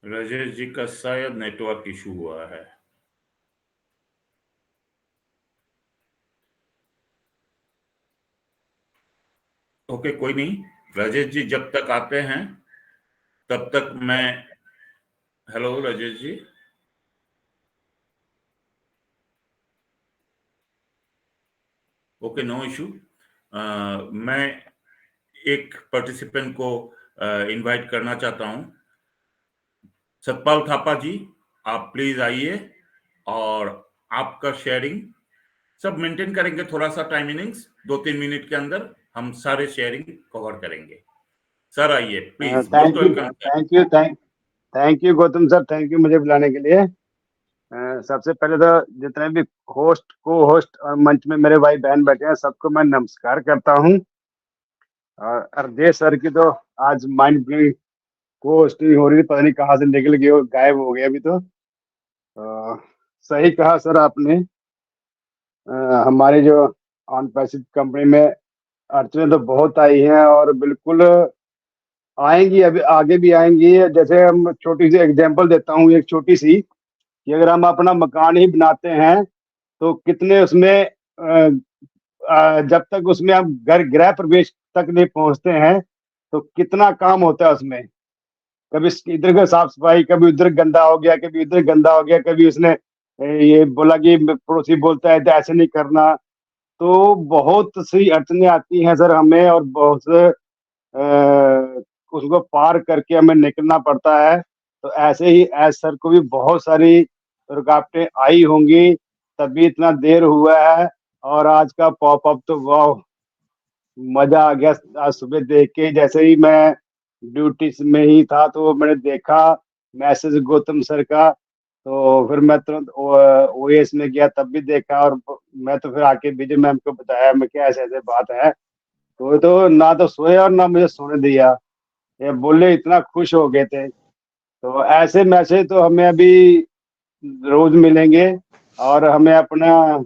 राजेश जी का शायद नेटवर्क इशू हुआ है। ओके, कोई नहीं। राजेश जी जब तक आते हैं तब तक मैं, hello Rajesh ji. Okay, no issue. मैं एक पार्टिसिपेंट को इनवाइट करना चाहता हूं। सतपाल थापा जी, आप प्लीज आइए और आपका शेयरिंग सब मेंटेन करेंगे। थोड़ा सा टाइमिंग्स 2-3 मिनट के अंदर हम सारे शेयरिंग कवर करेंगे। सर आइए please, most welcome. Thank you Gautam sir, thank you मुझे बुलाने के लिए। सबसे पहले तो जितने भी होस्ट, को होस्ट और मंच में मेरे भाई बहन बैठे हैं, सबको मैं नमस्कार करता हूं। और अरदेश सर की तो आज माइंड ब्लोइंग को होस्टिंग हो रही है, पता नहीं कहाँ से निकल गई और गायब हो गया अभी तो। सही कहा सर आपने। हमारे जो ऑन पैसिव कंपनी में अड़चने तो बहुत आई हैं और बिल्कुल आएंगी, अभी आगे भी आएंगी। जैसे हम छोटी सी एग्जांपल देता हूँ, एक छोटी सी, कि अगर हम अपना मकान ही बनाते हैं तो कितने उसमें जब तक उसमें हम गृह प्रवेश तक नहीं पहुंचते हैं तो कितना काम होता है उसमें। कभी इधर का साफ सफाई, कभी उधर गंदा हो गया, कभी उधर गंदा हो गया, कभी उसने ये बोला कि पड़ोसी बोलता है तो ऐसे नहीं करना। तो बहुत सी अड़चने आती हैं सर हमें, और बहुत से उसको पार करके हमें निकलना पड़ता है। तो ऐसे ही एज सर को भी बहुत सारी रुकावटें आई होंगी, तभी इतना देर हुआ है। और आज का पॉपअप तो वाह, मजा आ गया। आज सुबह देख के, जैसे ही मैं ड्यूटी में ही था तो मैंने देखा मैसेज गौतम सर का, तो फिर मैं तुरंत ओएस में गया, तब भी देखा। और मैं तो फिर आके विजय मैम को बताया, मैं क्या ऐसे ऐसे बात है। तो ना तो सोए और ना मुझे सोने दिया, ये बोले इतना खुश हो गए थे। तो ऐसे मैसेज तो हमें अभी रोज मिलेंगे और हमें अपना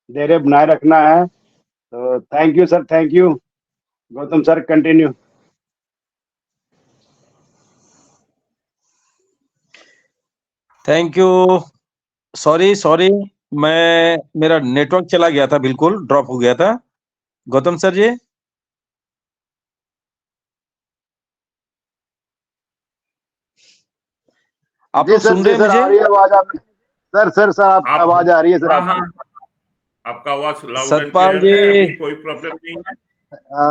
धैर्य बनाए रखना है। तो thank you sir, thank you Gautam sir, continue. Thank you. Sorry, मेरा नेटवर्क चला गया था, बिल्कुल ड्रॉप हो गया था। गौतम सर जी, आप लोग सुन रहे हैं मुझे? आ रही है आवाज आप? सर आप आवाज आ रही है सर? हाँ, आपका आवाज लाउड एंड सतपाल क्लियर है, जी, अभी कोई प्रॉब्लम नहीं है।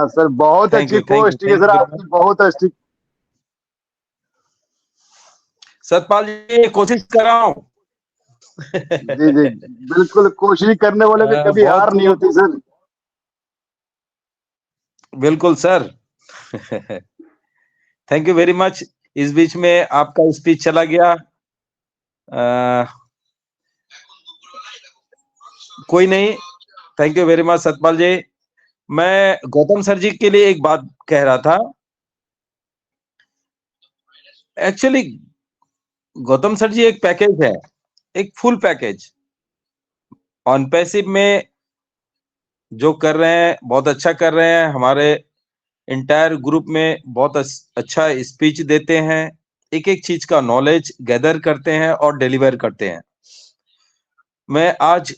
सर बहुत थैंक अच्छी यू पोस्ट है सर आपकी, बहुत अच्छी। सतपाल जी, कोशिश कर रहा हूँ। जी बिल्कुल, कोशिश करने वाले की कभी हार नहीं होती सर। बिल्कुल sir. Thank you very much. इस बीच में आपका स्पीच चला गया, कोई नहीं, thank you very much Satpal ji. मैं गौतम सर जी के लिए एक बात कह रहा था। एक्चुअली गौतम सर जी एक पैकेज है, एक फुल पैकेज। ऑन पैसिव में जो कर रहे हैं बहुत अच्छा कर रहे हैं, हमारे इंटायर ग्रुप में बहुत अच्छा स्पीच देते हैं, एक एक चीज का नॉलेज गैदर करते हैं और डिलीवर करते हैं। मैं आज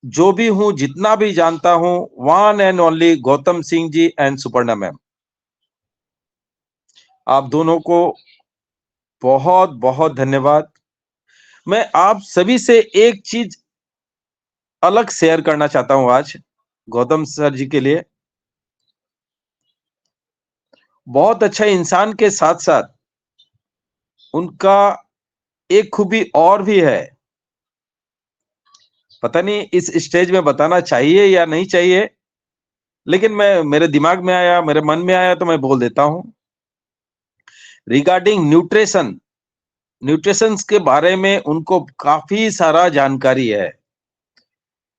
जो भी हूं, जितना भी जानता हूं, one and only Gautam Singh ji and Suparna ma'am, आप दोनों को बहुत बहुत धन्यवाद। मैं आप सभी से एक चीज अलग शेयर करना चाहता हूं आज गौतम सर जी के लिए। बहुत अच्छा इंसान के साथ साथ उनका एक खूबी और भी है, पता नहीं इस स्टेज में बताना चाहिए या नहीं चाहिए, लेकिन मेरे दिमाग में आया, मेरे मन में आया तो मैं बोल देता हूं। रिगार्डिंग न्यूट्रिशंस के बारे में उनको काफी सारा जानकारी है,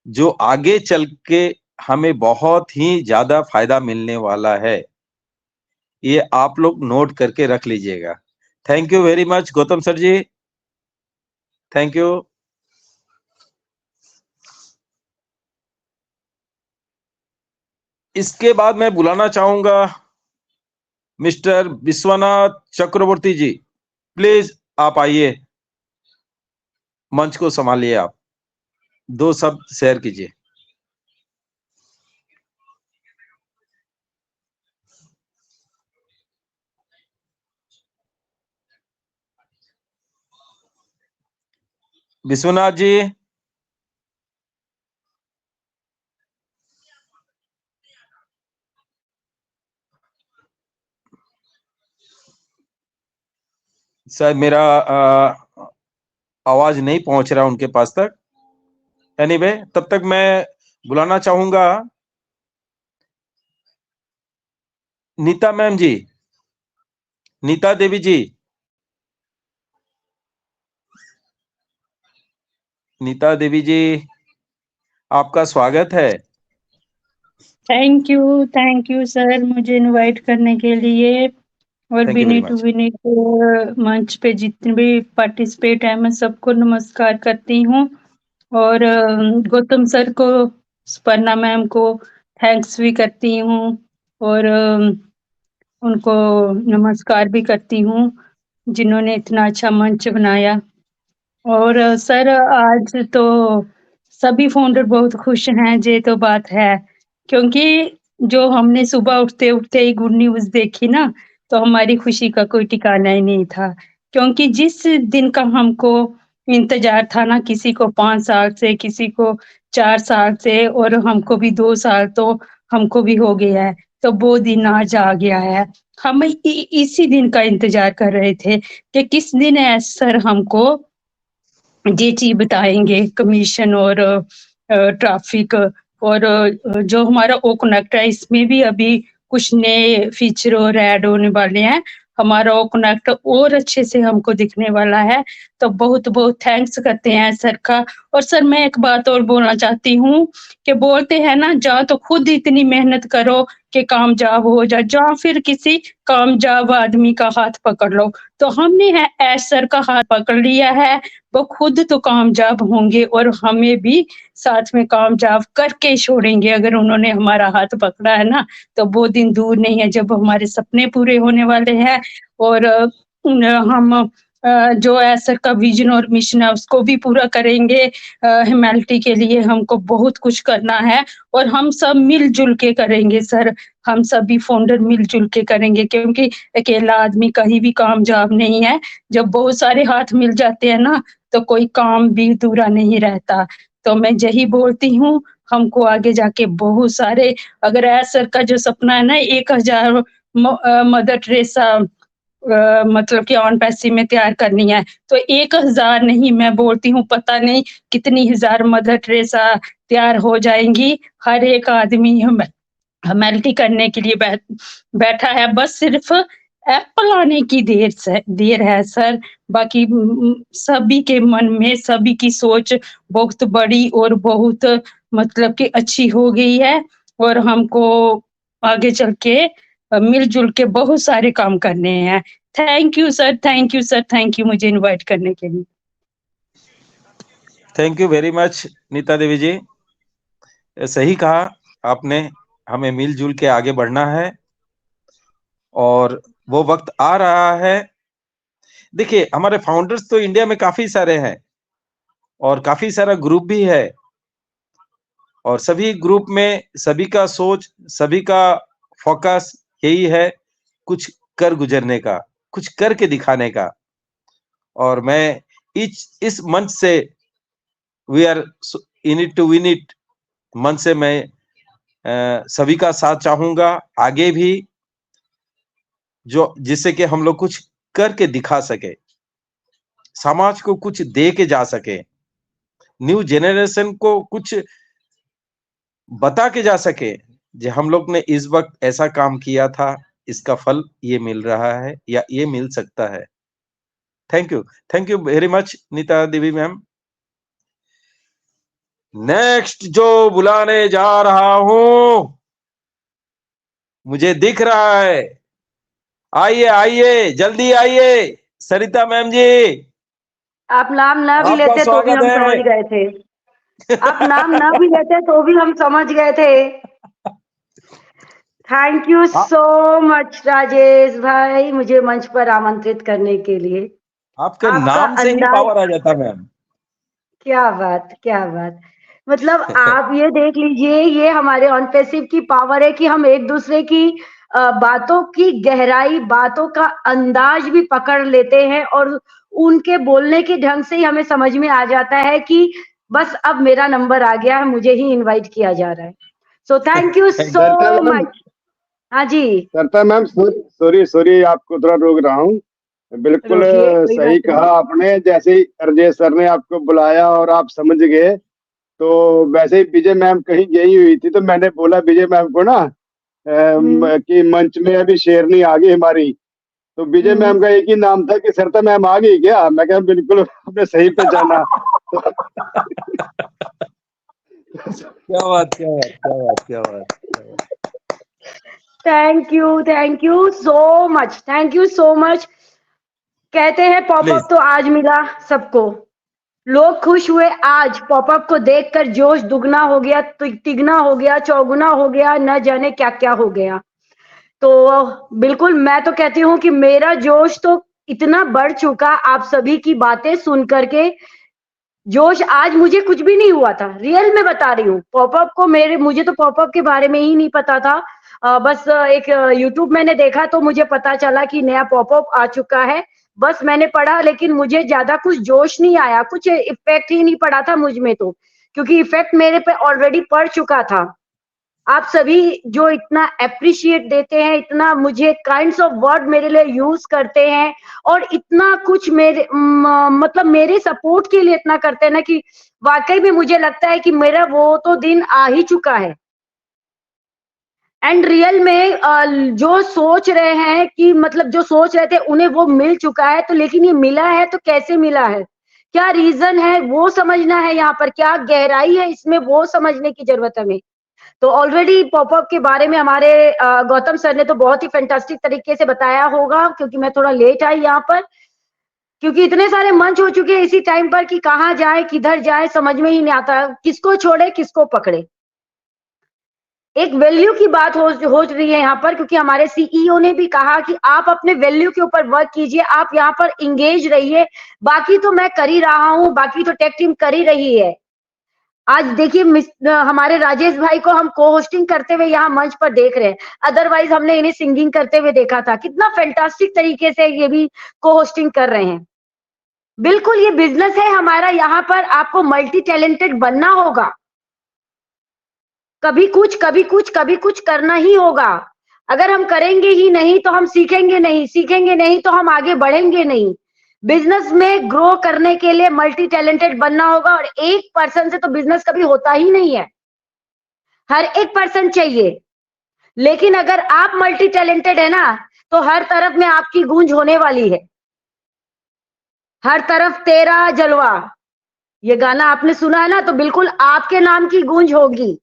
जो आगे चल के हमें बहुत ही ज्यादा फायदा मिलने वाला है। ये आप लोग नोट करके रख लीजिएगा। Thank you very much Gautam sir ji, thank you. इसके बाद मैं बुलाना चाहूंगा मिस्टर विश्वनाथ चक्रवर्ती जी, प्लीज आप आइए, मंच को संभालिए, आप दो शब्द शेयर कीजिए। विश्वनाथ जी, शायद मेरा आवाज नहीं पहुंच रहा उनके पास तक। एनीवे, तब तक मैं बुलाना चाहूंगा नीता मैम जी, नीता देवी जी। नीता देवी जी, आपका स्वागत है। थैंक यू सर, मुझे इनवाइट करने के लिए। और thank you very Vineet too much. Vineet मंच पे जितने भी पार्टिसिपेट है, मैं सबको नमस्कार करती हूँ। और गौतम सर को, स्पर्णा मैम को थैंक्स भी करती हूँ, और उनको नमस्कार भी करती हूँ जिन्होंने इतना अच्छा मंच बनाया। और सर, आज तो सभी फाउंडर बहुत खुश हैं, ये तो बात है, क्योंकि जो हमने सुबह उठते उठते ही गुड न्यूज देखी ना, तो हमारी खुशी का कोई ठिकाना ही नहीं था। क्योंकि जिस दिन का हमको इंतजार था ना, किसी को 5 साल से, किसी को 4 साल से, और हमको भी 2 साल तो हमको भी हो गया है, तो वो दिन आज आ गया है। हम इसी दिन का इंतजार कर रहे थे कि किस दिन सर हमको ये चीज बताएंगे, कमीशन और ट्रैफिक, और जो हमारा ओ कनेक्ट है, इसमें भी अभी कुछ नए फीचर और ऐड होने वाले हैं। हमारा ओ कनेक्ट और अच्छे से हमको दिखने वाला है। तो बहुत बहुत थैंक्स करते हैं सर का। और सर, मैं एक बात और बोलना चाहती हूँ कि बोलते हैं ना, जा तो खुद इतनी मेहनत करो कि कामयाब हो जा, जा फिर किसी कामयाब आदमी का हाथ पकड़ लो। तो हमने है ऐश सर का हाथ पकड़ लिया है, वो खुद तो कामयाब होंगे और हमें भी साथ में कामयाब करके छोड़ेंगे। अगर उन्होंने हमारा हाथ पकड़ा है ना, तो वो दिन दूर नहीं है जब हमारे सपने पूरे होने वाले हैं। और हम जो सर का विजन और मिशन है उसको भी पूरा करेंगे। ह्यूमैनिटी के लिए हमको बहुत कुछ करना है, और हम सब मिलजुल के करेंगे सर। हम सभी फाउंडर मिलजुल के करेंगे, क्योंकि अकेला आदमी कहीं भी कामयाब नहीं है। जब बहुत सारे हाथ मिल जाते हैं ना, तो कोई काम भी अधूरा नहीं रहता। तो मैं यही बोलती हूँ, हमको आगे जाके बहुत सारे, अगर सर का जो सपना है ना 1000 मदर टेरेसा मतलब कि ऑन पैसिव में तैयार करनी है, तो 1000 नहीं, मैं बोलती हूँ पता नहीं कितनी हजार मदर टेरेसा तैयार हो जाएंगी। हर एक आदमी ह्यूमैनिटी करने के लिए बैठा है, बस सिर्फ एप्पल आने की देर है सर। बाकी सभी के मन में सभी की सोच बहुत बड़ी और बहुत मतलब कि अच्छी हो गई है, और हमको आगे चल के मिलजुल के बहुत सारे काम करने हैं। Thank you sir, thank you sir, thank you मुझे इनवाइट करने के लिए। Thank you very much Nita Devi ji, सही कहा आपने, हमें मिलजुल के आगे बढ़ना है और वो वक्त आ रहा है। देखिए हमारे फाउंडर्स तो इंडिया में काफी सारे हैं और काफी सारा ग्रुप भी है, और सभी ग्रुप में सभी का सोच, सभी का फोकस यही है, कुछ कर गुजरने का, कुछ करके दिखाने का। और मैं इस मंच से we are in it to win it मंच से मैं सभी का साथ चाहूंगा आगे भी, जो जिससे कि हम लोग कुछ करके दिखा सके, समाज को कुछ दे के जा सके, न्यू जेनरेशन को कुछ बता के जा सके, जो हम लोग ने इस वक्त ऐसा काम किया था, इसका फल ये मिल रहा है या ये मिल सकता है। Thank you very much Nita Devi ma'am. Next जो बुलाने जा रहा हूं, मुझे दिख रहा है, आइए आइए जल्दी आइए, सरिता मैम जी। आप नाम ना भी आपका लेते तो भी स्वागत हम है। समझ गए थे। आप नाम ना भी लेते तो भी हम समझ गए थे। Thank you so much Rajesh भाई, मुझे मंच पर आमंत्रित करने के लिए। आपके आपका नाम से ही अंदाज, पावर आ जाता मैम। क्या बात, क्या बात। मतलब आप ये देख लीजिए, ये हमारे ऑन पैसिव की पावर है कि हम एक दूसरे की बातों की गहराई, बातों का अंदाज भी पकड़ लेते हैं, और उनके बोलने के ढंग से ही हमें समझ में आ जाता है कि बस अब मेरा नंबर आ गया है, मुझे ही इनवाइट किया जा रहा है। So thank you so much. हाँ जी सरिता मैम, सॉरी आपको थोड़ा रोक रहा हूँ। बिल्कुल रोकिए, कोई सही बात नहीं। कहा आपने। जैसे ही राजेश सर ने आपको बुलाया और आप समझ गए, तो वैसे ही विजय मैम कहीं गई हुई थी, तो मैंने बोला विजय मैम को ना कि मंच में अभी शेरनी आ गई हमारी। तो विजय मैम का एक ही नाम था कि सरिता मैम आ गई क्या। मैं कहा बिल्कुल आपने सही पहचाना। क्या बात, क्या बात, क्या बात, क्या बात, क्या बात। Thank you so much, thank you so much. कहते हैं पॉपअप तो आज मिला सबको, लोग खुश हुए आज पॉपअप को देखकर, जोश दुगना हो गया, तिगना हो गया, चौगुना हो गया, न जाने क्या क्या हो गया। तो बिल्कुल मैं तो कहती हूँ कि मेरा जोश तो इतना बढ़ चुका आप सभी की बातें सुन करके। जोश आज मुझे कुछ भी नहीं हुआ था, रियल में बता रही हूँ। पॉपअप को मुझे तो पॉपअप के बारे में ही नहीं पता था। बस एक यूट्यूब मैंने देखा तो मुझे पता चला कि नया पॉपअप आ चुका है, बस मैंने पढ़ा, लेकिन मुझे ज्यादा कुछ जोश नहीं आया, कुछ इफेक्ट ही नहीं पड़ा था मुझ में, तो क्योंकि इफेक्ट मेरे पे ऑलरेडी पड़ चुका था। आप सभी जो इतना अप्रिशिएट देते हैं, इतना मुझे काइंड्स ऑफ वर्ड मेरे लिए यूज करते हैं, और इतना कुछ मेरे मतलब मेरे सपोर्ट के लिए इतना करते हैं ना, कि वाकई में मुझे लगता है कि मेरा वो तो दिन आ ही चुका है। एंड रियल में जो सोच रहे हैं कि मतलब जो सोच रहे थे उन्हें वो मिल चुका है, तो लेकिन ये मिला है तो कैसे मिला है, क्या रीजन है वो समझना है, यहाँ पर क्या गहराई है इसमें वो समझने की जरूरत है हमें। तो ऑलरेडी पॉपअप के बारे में हमारे गौतम सर ने तो बहुत ही फैंटास्टिक तरीके से बताया होगा, क्योंकि मैं थोड़ा लेट आई यहाँ पर, क्योंकि इतने सारे मंच हो चुके हैं इसी टाइम पर कि कहाँ जाए किधर जाए समझ में ही नहीं आता, किसको छोड़े किसको पकड़े। एक वैल्यू की बात हो रही है यहाँ पर, क्योंकि हमारे सीईओ ने भी कहा कि आप अपने वैल्यू के ऊपर वर्क कीजिए, आप यहाँ पर इंगेज रहिए। बाकी तो मैं कर ही रहा हूँ, बाकी तो टेक टीम कर ही रही है। आज देखिए हमारे राजेश भाई को हम को होस्टिंग करते हुए यहाँ मंच पर देख रहे हैं, अदरवाइज हमने इन्हें सिंगिंग करते हुए देखा था। कितना फैंटास्टिक तरीके से ये भी को होस्टिंग कर रहे हैं। बिल्कुल ये बिजनेस है हमारा, यहाँ पर आपको मल्टी टैलेंटेड बनना होगा, कभी कुछ कभी कुछ कभी कुछ करना ही होगा। अगर हम करेंगे ही नहीं तो हम सीखेंगे नहीं, सीखेंगे नहीं तो हम आगे बढ़ेंगे नहीं। बिजनेस में ग्रो करने के लिए मल्टी टैलेंटेड बनना होगा, और एक पर्सन से तो बिजनेस कभी होता ही नहीं है, हर एक पर्सन चाहिए। लेकिन अगर आप मल्टी टैलेंटेड है ना, तो हर तरफ में आपकी गूंज होने वाली है। हर तरफ तेरा जलवा, ये गाना आपने सुना है ना, तो बिल्कुल आपके नाम की गूंज होगी।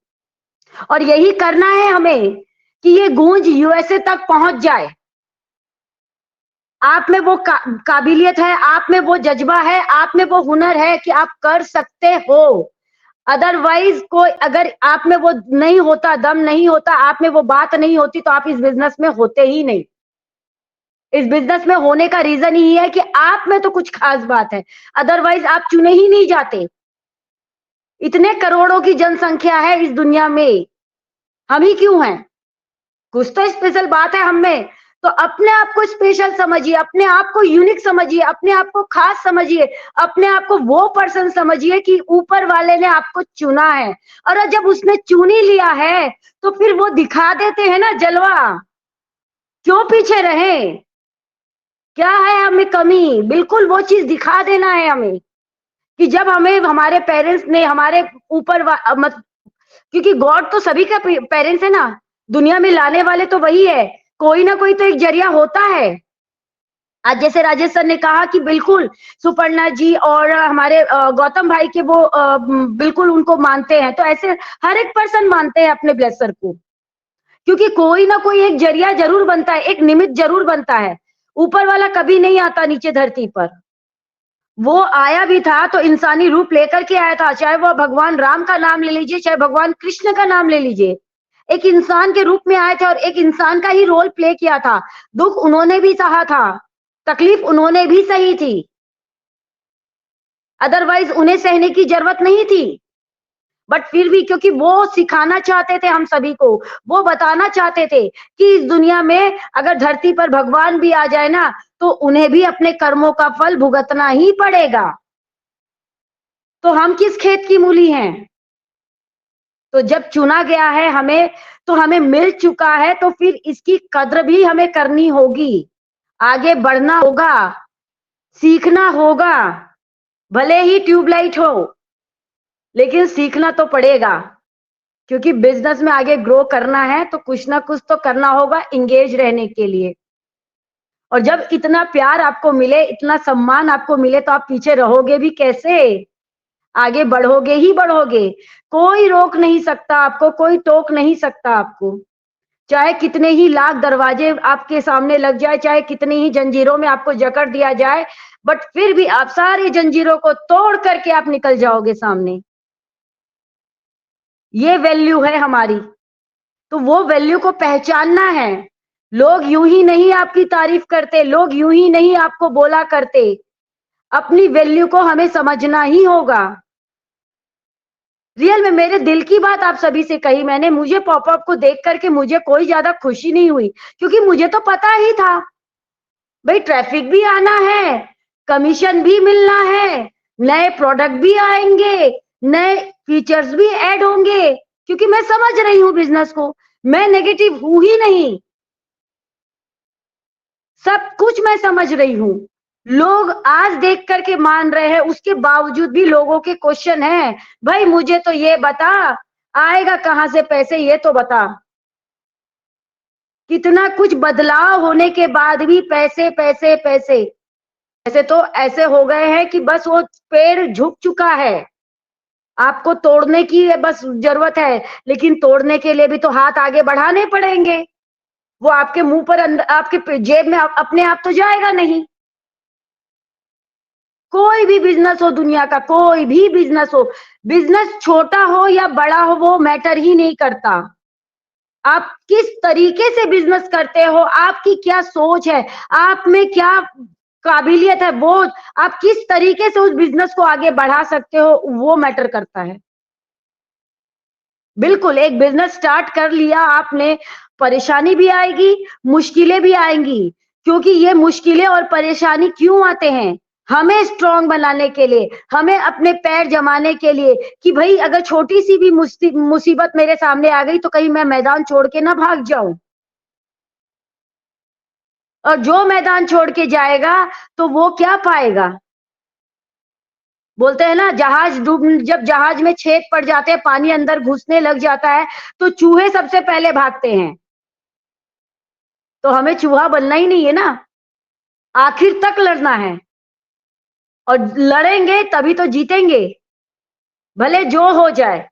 और यही करना है हमें कि ये गूंज यूएसए तक पहुंच जाए। आप में वो काबिलियत है, आप में वो जज्बा है, आप में वो हुनर है कि आप कर सकते हो। अदरवाइज कोई, अगर आप में वो नहीं होता, दम नहीं होता, आप में वो बात नहीं होती, तो आप इस बिजनेस में होते ही नहीं। इस बिजनेस में होने का रीजन ही है कि आप में तो कुछ खास बात है, अदरवाइज आप चुने ही नहीं जाते। इतने करोड़ों की जनसंख्या है इस दुनिया में, हम ही क्यों हैं? कुछ तो स्पेशल बात है हम में। तो अपने आप को स्पेशल समझिए, अपने आप को यूनिक समझिए, अपने आप को खास समझिए, अपने आप को वो पर्सन समझिए कि ऊपर वाले ने आपको चुना है। और जब उसने चुन ही लिया है तो फिर वो दिखा देते हैं ना जलवा। क्यों पीछे रहे? क्या है हमें कमी? बिल्कुल वो चीज दिखा देना है हमें कि जब हमें हमारे पेरेंट्स ने हमारे ऊपर क्योंकि गॉड तो सभी का पेरेंट्स है ना, दुनिया में लाने वाले तो वही है, कोई ना कोई तो एक जरिया होता है। आज जैसे राजेश सर ने कहा कि बिल्कुल सुपर्णा जी और हमारे गौतम भाई के वो बिल्कुल उनको मानते हैं, तो ऐसे हर एक पर्सन मानते हैं अपने ब्लेसर को, क्योंकि कोई ना कोई एक जरिया जरूर बनता है, एक निमित्त जरूर बनता है। ऊपर वाला कभी नहीं आता नीचे धरती पर, वो आया भी था तो इंसानी रूप लेकर के आया था। चाहे वो भगवान राम का नाम ले लीजिए, चाहे भगवान कृष्ण का नाम ले लीजिए, एक इंसान के रूप में आए थे और एक इंसान का ही रोल प्ले किया था। दुख उन्होंने भी सहा था, तकलीफ उन्होंने भी सही थी, अदरवाइज उन्हें सहने की जरूरत नहीं थी। बट फिर भी क्योंकि वो सिखाना चाहते थे हम सभी को, वो बताना चाहते थे कि इस दुनिया में अगर धरती पर भगवान भी आ जाए ना, तो उन्हें भी अपने कर्मों का फल भुगतना ही पड़ेगा। तो हम किस खेत की मूली हैं? तो जब चुना गया है हमें, तो हमें मिल चुका है, तो फिर इसकी कद्र भी हमें करनी होगी, आगे बढ़ना होगा, सीखना होगा। भले ही ट्यूबलाइट हो, लेकिन सीखना तो पड़ेगा, क्योंकि बिजनेस में आगे ग्रो करना है तो कुछ ना कुछ तो करना होगा इंगेज रहने के लिए। और जब इतना प्यार आपको मिले, इतना सम्मान आपको मिले, तो आप पीछे रहोगे भी कैसे? आगे बढ़ोगे ही बढ़ोगे। कोई रोक नहीं सकता आपको, कोई टोक नहीं सकता आपको। चाहे कितने ही लाख दरवाजे आपके सामने लग जाए, चाहे कितनी ही जंजीरों में आपको जकड़ दिया जाए, बट फिर भी आप सारी जंजीरों को तोड़ करके आप निकल जाओगे सामने। ये वैल्यू है हमारी, तो वो वैल्यू को पहचानना है। लोग यूं ही नहीं आपकी तारीफ करते, लोग यूं ही नहीं आपको बोला करते। अपनी वैल्यू को हमें समझना ही होगा। रियल में मेरे दिल की बात आप सभी से कही मैंने। मुझे पॉपअप को देख करके मुझे कोई ज्यादा खुशी नहीं हुई, क्योंकि मुझे तो पता ही था भाई ट्रैफिक भी आना है, कमीशन भी मिलना है, नए प्रोडक्ट भी आएंगे, नए फीचर्स भी ऐड होंगे, क्योंकि मैं समझ रही हूँ बिजनेस को, मैं नेगेटिव हूं ही नहीं, सब कुछ मैं समझ रही हूँ। लोग आज देख करके मान रहे हैं, उसके बावजूद भी लोगों के क्वेश्चन है, भाई मुझे तो ये बता, आएगा कहां से पैसे, ये तो बता। कितना कुछ बदलाव होने के बाद भी पैसे पैसे पैसे, ऐसे तो ऐसे हो गए हैं कि बस वो पेड़ झुक चुका है, आपको तोड़ने की बस जरूरत है, लेकिन तोड़ने के लिए भी तो हाथ आगे बढ़ाने पड़ेंगे। वो आपके मुंह पर, आपके जेब में अपने आप तो जाएगा नहीं। कोई भी बिजनेस हो दुनिया का, कोई भी बिजनेस हो, बिजनेस छोटा हो या बड़ा हो, वो मैटर ही नहीं करता। आप किस तरीके से बिजनेस करते हो, आपकी क्या सोच है, आप में क्या काबिलियत है, वो आप किस तरीके से उस बिजनेस को आगे बढ़ा सकते हो, वो मैटर करता है। बिल्कुल, एक बिजनेस स्टार्ट कर लिया आपने, परेशानी भी आएगी, मुश्किलें भी आएंगी, क्योंकि ये मुश्किलें और परेशानी क्यों आते हैं? हमें स्ट्रांग बनाने के लिए, हमें अपने पैर जमाने के लिए, कि भाई अगर छोटी सी भी मुसीबत मेरे सामने आ गई तो कहीं मैं मैदान छोड़ के ना भाग जाऊं। और जो मैदान छोड़ के जाएगा तो वो क्या पाएगा? बोलते हैं ना, जब जहाज में छेद पड़ जाते हैं, पानी अंदर घुसने लग जाता है, तो चूहे सबसे पहले भागते हैं। तो हमें चूहा बनना ही नहीं है ना, आखिर तक लड़ना है और लड़ेंगे तभी तो जीतेंगे, भले जो हो जाए।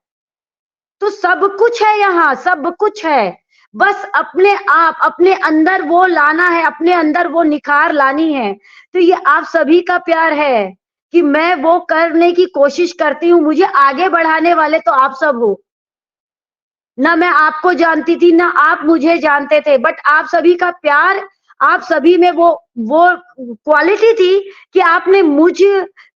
तो सब कुछ है यहाँ, सब कुछ है, बस अपने आप अपने अंदर वो लाना है, अपने अंदर वो निखार लानी है। तो ये आप सभी का प्यार है कि मैं वो करने की कोशिश करती हूँ। मुझे आगे बढ़ाने वाले तो आप सब हो ना, मैं आपको जानती थी ना आप मुझे जानते थे, बट आप सभी का प्यार, आप सभी में वो क्वालिटी थी कि आपने मुझ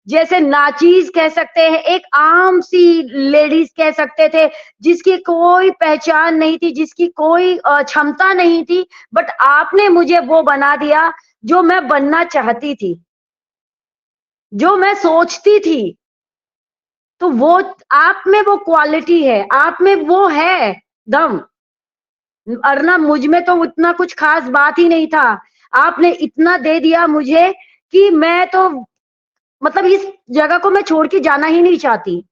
जैसे नाचीज कह सकते हैं, एक आम सी लेडीज कह सकते थे, जिसकी कोई पहचान नहीं थी, जिसकी कोई क्षमता नहीं थी, बट आपने मुझे वो बना दिया जो मैं बनना चाहती थी, जो मैं सोचती थी। तो वो आप में वो क्वालिटी है, आप में वो है दम। वरना मुझ में तो उतना कुछ खास बात ही नहीं था, आपने इतना दे दिया मुझे कि मैं तो मतलब इस जगह को मैं छोड़ के जाना ही नहीं चाहती।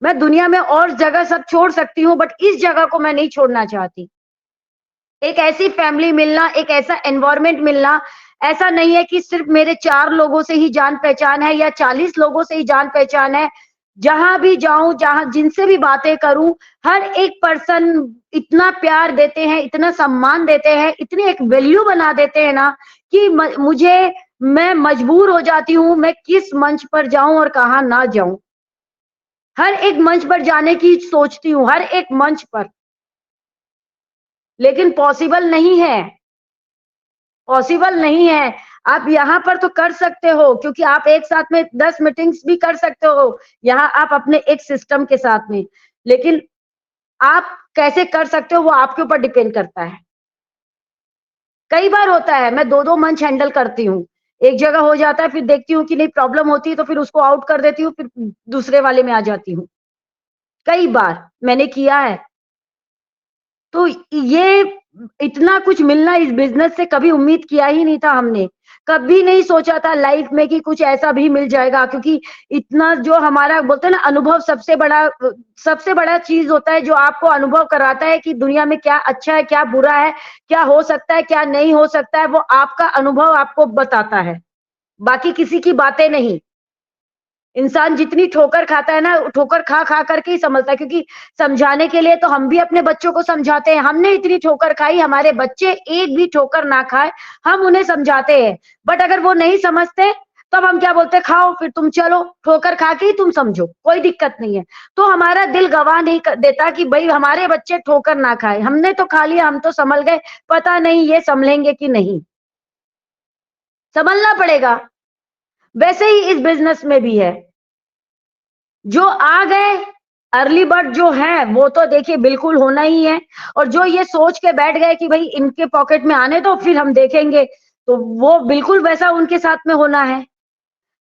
मैं दुनिया में और जगह सब छोड़ सकती हूँ, बट इस जगह को मैं नहीं छोड़ना चाहती। एक ऐसी फैमिली मिलना, एक ऐसा एनवायरनमेंट मिलना, ऐसा नहीं है कि सिर्फ मेरे 4 लोगों से ही जान पहचान है या 40 लोगों से ही जान पहचान है। जहां भी जाऊं, जहां जिनसे भी बातें करूं, हर एक पर्सन इतना प्यार देते हैं, इतना सम्मान देते हैं, इतनी एक वैल्यू बना देते हैं ना कि मैं मजबूर हो जाती हूँ मैं किस मंच पर जाऊं और कहाँ ना जाऊं। हर एक मंच पर जाने की सोचती हूँ, हर एक मंच पर, लेकिन पॉसिबल नहीं है, पॉसिबल नहीं है। आप यहाँ पर तो कर सकते हो क्योंकि आप एक साथ में 10 मीटिंग्स भी कर सकते हो यहाँ आप अपने एक सिस्टम के साथ में, लेकिन आप कैसे कर सकते हो वो आपके ऊपर डिपेंड करता है। कई बार होता है मैं 2-2 मंच हैंडल करती हूँ, एक जगह हो जाता है, फिर देखती हूँ कि नहीं प्रॉब्लम होती है तो फिर उसको आउट कर देती हूँ, फिर दूसरे वाले में आ जाती हूँ। कई बार मैंने किया है। तो ये इतना कुछ मिलना इस बिजनेस से कभी उम्मीद किया ही नहीं था हमने, कभी नहीं सोचा था लाइफ में कि कुछ ऐसा भी मिल जाएगा, क्योंकि इतना जो हमारा बोलते हैं ना अनुभव सबसे बड़ा चीज होता है जो आपको अनुभव कराता है कि दुनिया में क्या अच्छा है, क्या बुरा है, क्या हो सकता है, क्या नहीं हो सकता है, वो आपका अनुभव आपको बताता है, बाकी किसी की बातें नहीं। इंसान जितनी ठोकर खाता है ना, ठोकर खा खा करके ही समझता है, क्योंकि समझाने के लिए तो हम भी अपने बच्चों को समझाते हैं, हमने इतनी ठोकर खाई, हमारे बच्चे एक भी ठोकर ना खाए, हम उन्हें समझाते हैं, बट अगर वो नहीं समझते तब हम क्या बोलते हैं, खाओ फिर तुम चलो ठोकर खा के ही तुम समझो, कोई दिक्कत नहीं है। तो हमारा दिल गवाह नहीं देता कि भाई हमारे बच्चे ठोकर ना खाए, हमने तो खा लिया, हम तो संभल गए, पता नहीं ये संभलेंगे कि नहीं, संभलना पड़ेगा। वैसे ही इस बिजनेस में भी है, जो आ गए अर्ली बर्ड जो है वो तो देखिए बिल्कुल होना ही है, और जो ये सोच के बैठ गए कि भाई इनके पॉकेट में आने दो फिर हम देखेंगे, तो वो बिल्कुल वैसा उनके साथ में होना है।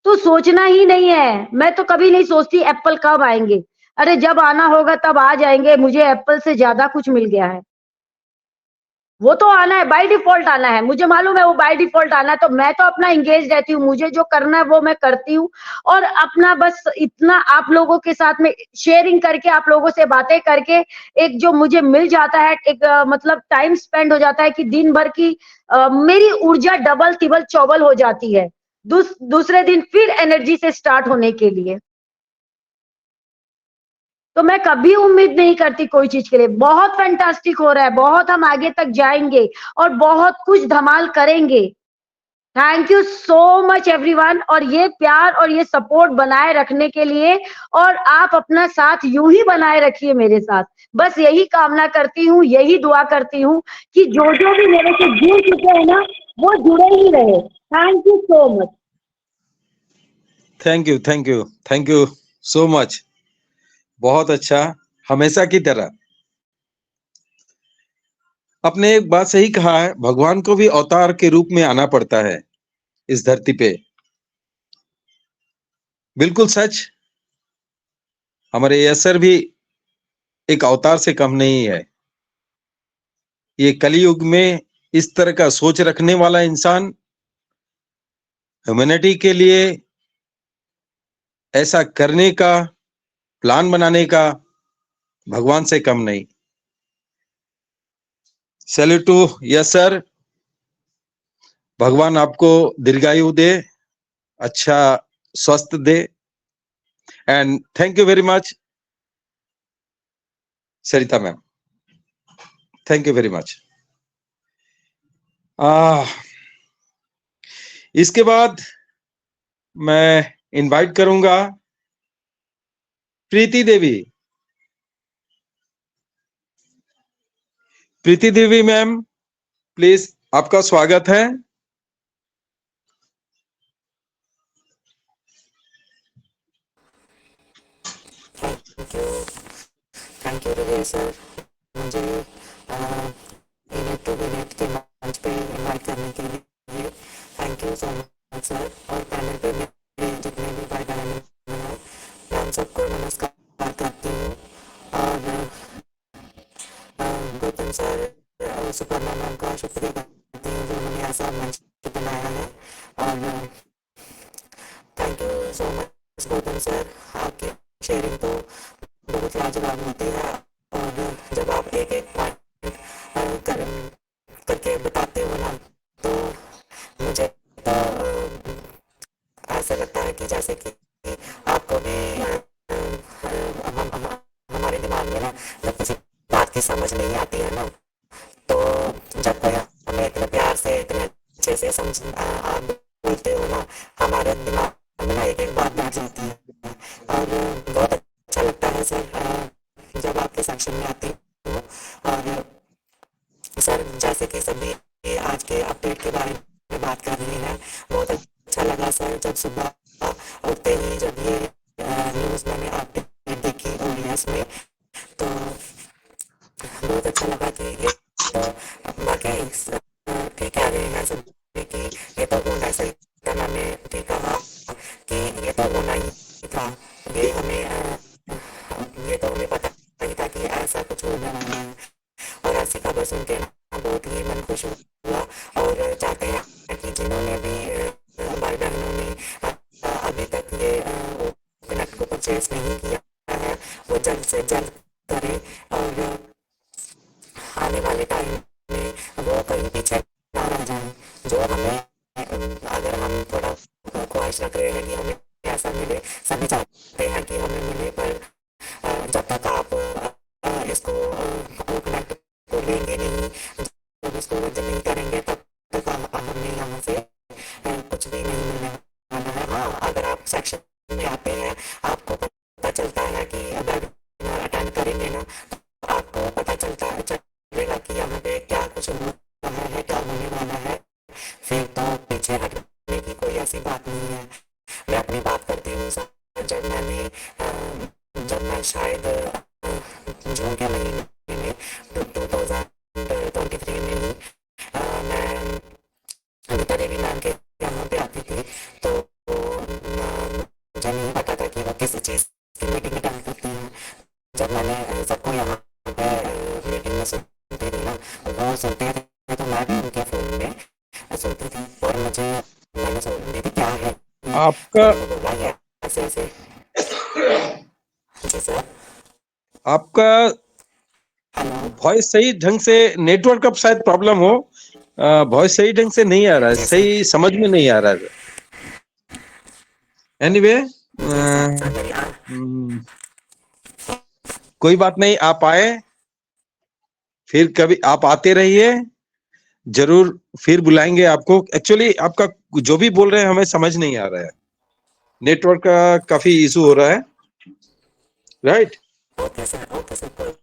तो सोचना ही नहीं है, मैं तो कभी नहीं सोचती एप्पल कब आएंगे, अरे जब आना होगा तब आ जाएंगे, मुझे एप्पल से ज्यादा कुछ मिल गया है, वो तो आना है, बाय डिफॉल्ट आना है, मुझे मालूम है वो बाय डिफॉल्ट आना है। तो मैं तो अपना एंगेज रहती हूँ, मुझे जो करना है वो मैं करती हूँ, और अपना बस इतना आप लोगों के साथ में शेयरिंग करके, आप लोगों से बातें करके एक जो मुझे मिल जाता है, एक मतलब टाइम स्पेंड हो जाता है कि दिन भर की मेरी ऊर्जा डबल तिबल चौबल हो जाती है दूसरे दिन फिर एनर्जी से स्टार्ट होने के लिए। तो मैं कभी उम्मीद नहीं करती कोई चीज के लिए, बहुत फैंटास्टिक हो रहा है, बहुत हम आगे तक जाएंगे और बहुत कुछ धमाल करेंगे। Thank you so much everyone, और ये प्यार और ये सपोर्ट बनाए रखने के लिए, और आप अपना साथ यूं ही बनाए रखिए मेरे साथ, बस यही कामना करती हूँ, यही दुआ करती हूँ कि जो जो भी मेरे से जुड़ चुके हैं ना वो जुड़े ही रहे। Thank you so much. Thank you so much, बहुत अच्छा, हमेशा की तरह। आपने एक बात सही कहा है, भगवान को भी अवतार के रूप में आना पड़ता है इस धरती पे, बिल्कुल सच। हमारे यसर भी एक अवतार से कम नहीं है। ये कलयुग में इस तरह का सोच रखने वाला इंसान ह्यूमैनिटी के लिए ऐसा करने का, प्लान बनाने का, भगवान से कम नहीं। सैल्यूट टू यस सर, भगवान आपको दीर्घायु दे, अच्छा स्वस्थ दे। And thank you very much Sarita ma'am, thank you very much. इसके बाद मैं इनवाइट करूंगा प्रीति देवी। प्रीति देवी मैम, प्लीज आपका स्वागत है। थैंक यू विजय सर, मुझे इवेंट टू विनेट के मंच पे इनवाइट करने के लिए thank you so much sir. और पैनल पे मेरे जितने भी भाई बहन हैं, मैं उन सबको नमस्कार करती हूँ। और गौतम सर, सुपर्णा मैम का शुक्रिया करती हूँ जो उन्होंने ऐसा मंच बनाया है। और thank you so much Gautam sir, आपकी शेयरिंग तो बहुत लाजवाब होती है। और जब आप एक एक पॉइंट करके बताते हो ना, तो मुझे तो ऐसा लगता है कि जैसे कि आपको भी हमारे दिमाग में ना जब किसी बात की समझ नहीं आती है ना, तो जब कोई हमें इतने प्यार से इतने अच्छे से आप बोलते हो ना, हमारे दिमाग में ना एक एक बात बैठ जाती है। और बहुत अच्छा लगता है सर जब आपके सेक्शन में आती हो। और सर जैसे कि सभी आज के अपडेट के बारे में बात कर रहे हैं, बहुत अच्छा लगा सर जब सुबह उठते ही जब ये न्यूज़ मैंने अपडेट देखी OBS में, तो बहुत अच्छा लगा कि ये तो वाकई ठीक कह रहे हैं सभी कि ये तो होना सही था। मैंने ठीक कहा कि ये तो होना ही था, ये तो हमें पता ही था कि ऐसा कुछ होने वाला है। और ऐसी खबर सुन के ना बहुत ही मन खुश हुआ। और चाहते हैं कि जिन्होंने भी भाई बहनों ने अभी तक ये कनेक्ट को परचेज नहीं किया है, वो जल्द से जल्द करें। और आने वाले टाइम में वो कहीं पीछे ना रह जाए। जो हमें अगर हम थोड़ा ख्वाहिश रख रहे हैं कि हमें ऐसा मिले, सभी चाहते हैं कि हमें मिले, पर जब तक आप इसको कनेक्ट को लेंगे नहीं, जब इसको वजन नहीं करेंगे, तब तक हमें यहाँ से कुछ भी नहीं मिलने वाला है। हाँ, अगर आप सेक्शन में आते हैं, आपको पता चलता है कि अगर अटेंड करेंगे ना, तो आपको पता चलेगा कि यहाँ पे क्या कुछ हो रहा है, क्या होने वाला है। फिर तो पीछे हटने की कोई ऐसी बात नहीं है। मैं अपनी बात करती हूँ सर, जब मैं शायद जून के महीने में 2023 में ही मैं अनिता देवी मैम के यहाँ पे आती थी, तो मुझे नहीं पता था कि वो किस चीज़ की मीटिंग अटेंड करती हैं। जब मैंने सबको यहाँ पे मीटिंग में सुनती थी ना, वो सुनते थे तो मैं भी उनके फ़ोन में सुनती थी। और मैंने सुनी थी क्या है, आपका बोला ये ऐसे ऐसे। जी सर, आपका वॉइस सही ढंग से, नेटवर्क का शायद प्रॉब्लम हो, वॉइस सही ढंग से नहीं आ रहा है, सही समझ में नहीं आ रहा है। एनीवे, कोई बात नहीं, आप आए, फिर कभी आप आते रहिए, जरूर फिर बुलाएंगे आपको। एक्चुअली आपका जो भी बोल रहे हैं हमें समझ नहीं आ रहा है, नेटवर्क का काफी इशू हो रहा है, राइट?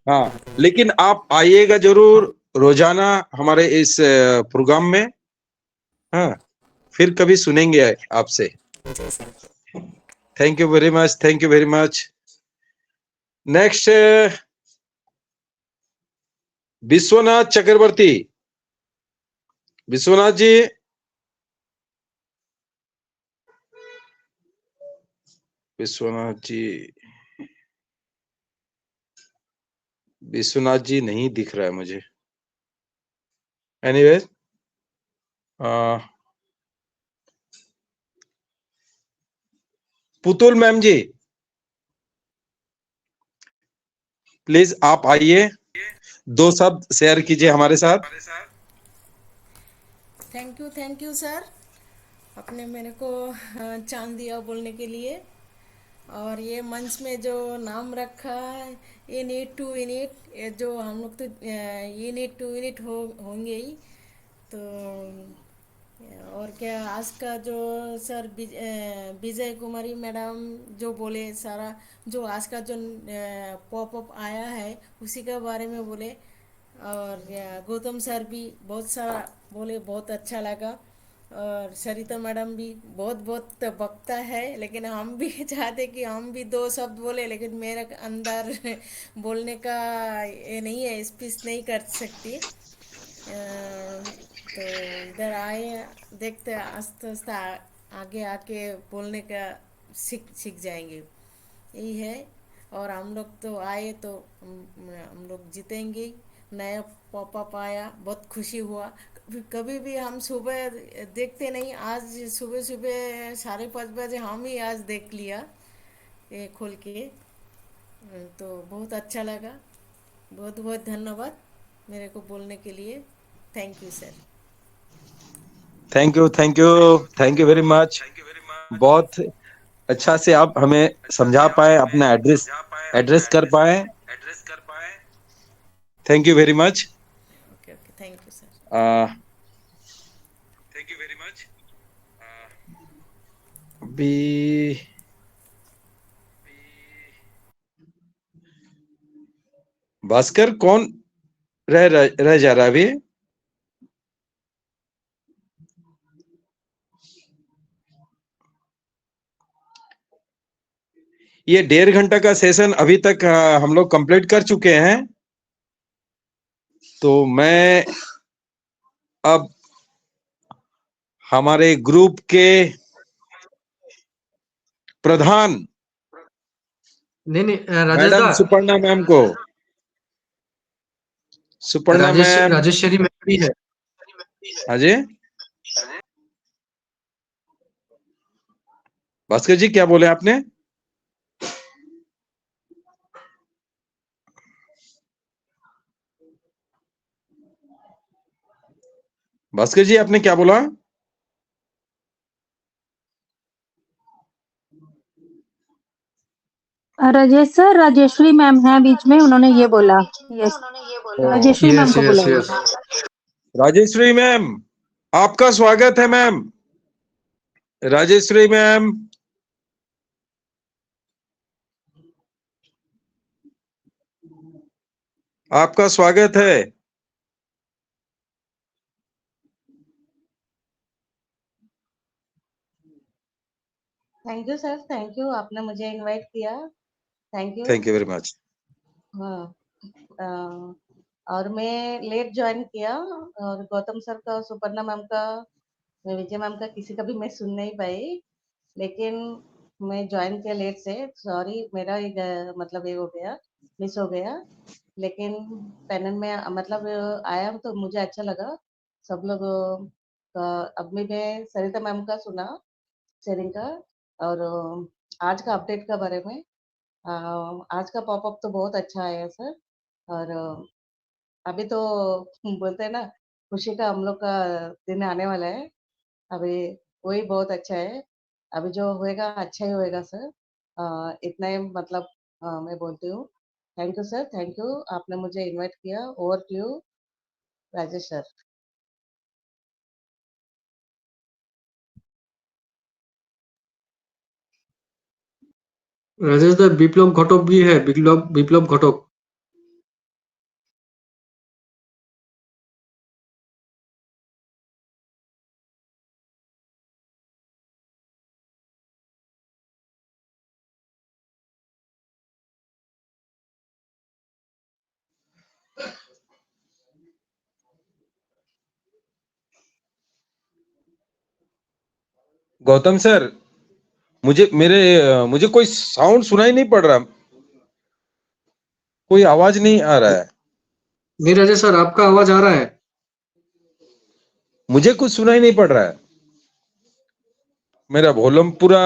हाँ, लेकिन आप आइएगा जरूर रोजाना हमारे इस प्रोग्राम में। हाँ, फिर कभी सुनेंगे आपसे। Thank you very much, thank you very much. Next, Vishwanath Chakraborty. Vishwanath ji, Vishwanath ji, Vishwanath ji नहीं दिख रहा है मुझे। Anyway, Putul ma'am ji, please आप आइए, 2 शब्द शेयर कीजिए हमारे साथ। थैंक यू सर, आपने मेरे को चांस दिया बोलने के लिए। और ये मंच में जो नाम रखा है ये नीड टू यूनिट, ये जो हम लोग तो ये नीड टू यूनिट होंगे ही। तो और क्या आज का जो सर विजय कुमारी मैडम जो बोले सारा, जो आज का जो पॉपअप आया है उसी के बारे में बोले। और गौतम सर भी बहुत सारा बोले, बहुत अच्छा लगा। और सरिता मैडम भी बहुत बहुत बकता है, लेकिन हम भी चाहते कि हम भी दो शब्द बोले, लेकिन मेरे अंदर बोलने का ये नहीं है, स्पीच नहीं कर सकती। तो इधर आए, देखते आस्ते आस्ते आगे आके बोलने का सीख जाएंगे, यही है। और हम लोग तो आए तो हम लोग जीतेंगे। नया पॉपअप आया, बहुत खुशी हुआ। कभी भी हम सुबह देखते नहीं, आज सुबह सुबह 5:30 हम ही आज देख लिया ये खोल के। तो बहुत अच्छा लगा। बहुत बहुत धन्यवाद मेरे को बोलने के लिए। Thank you sir. Thank you, thank you, thank you very much. बहुत अच्छा से आप हमें समझा पाए, अपना एड्रेस कर पाए। Thank you very much. Okay okay, thank you sir. Thank you very much. अभी भास्कर कौन रह जा रहा है अभी? ये 1.5 घंटा का सेशन अभी तक हम लोग कंप्लीट कर चुके हैं। तो मैं अब हमारे ग्रुप के प्रधान नहीं राजेश मैडम दा, सुपर्णा मैम को, सुपर्णा मैम, राजेश्वरी मैम भी है। अजय भास्कर जी क्या बोले आपने? भास्कर जी आपने क्या बोला? राजेश सर, राजेश्वरी मैम है बीच में, उन्होंने ये बोला। यस, राजेश्वरी मैम यस को यस बुलाइए। यस। राजेश्वरी मैम, आपका स्वागत है मैम। राजेश्वरी मैम, आपका स्वागत है। Thank you sir, thank you, आपने मुझे इनवाइट किया। Thank you. Thank you very much. हाँ, और मैं लेट ज्वाइन किया, और गौतम सर का, सुपर्णा मैम का, विजय मैम का किसी का भी मैं सुन नहीं पाई, लेकिन मैं ज्वाइन किया लेट से। सॉरी, मेरा मतलब ये हो गया, मिस हो गया। लेकिन पैनल में मतलब आया तो मुझे अच्छा लगा। सब लोग अभी मैं सरिता मैम का सुना, शेयरिंग का, और आज का अपडेट का बारे में। आज का पॉपअप तो बहुत अच्छा आया सर। और अभी तो बोलते हैं ना, खुशी का हम लोग का दिन आने वाला है अभी, वही बहुत अच्छा है। अभी जो होएगा अच्छा ही होएगा सर। इतना ही मतलब मैं बोलती हूँ। Thank you sir, thank you, आपने मुझे इनवाइट किया। Over to you Rajesh sir. Rajesh da, Biplab घटक भी है, विप्लव घटक। गौतम सर, मुझे कोई साउंड सुनाई नहीं पड़ रहा, कोई आवाज नहीं आ रहा है। नहीं राजेश सर, आपका आवाज आ रहा है। मुझे कुछ सुनाई नहीं पड़ रहा है। मेरा वॉल्यूम पूरा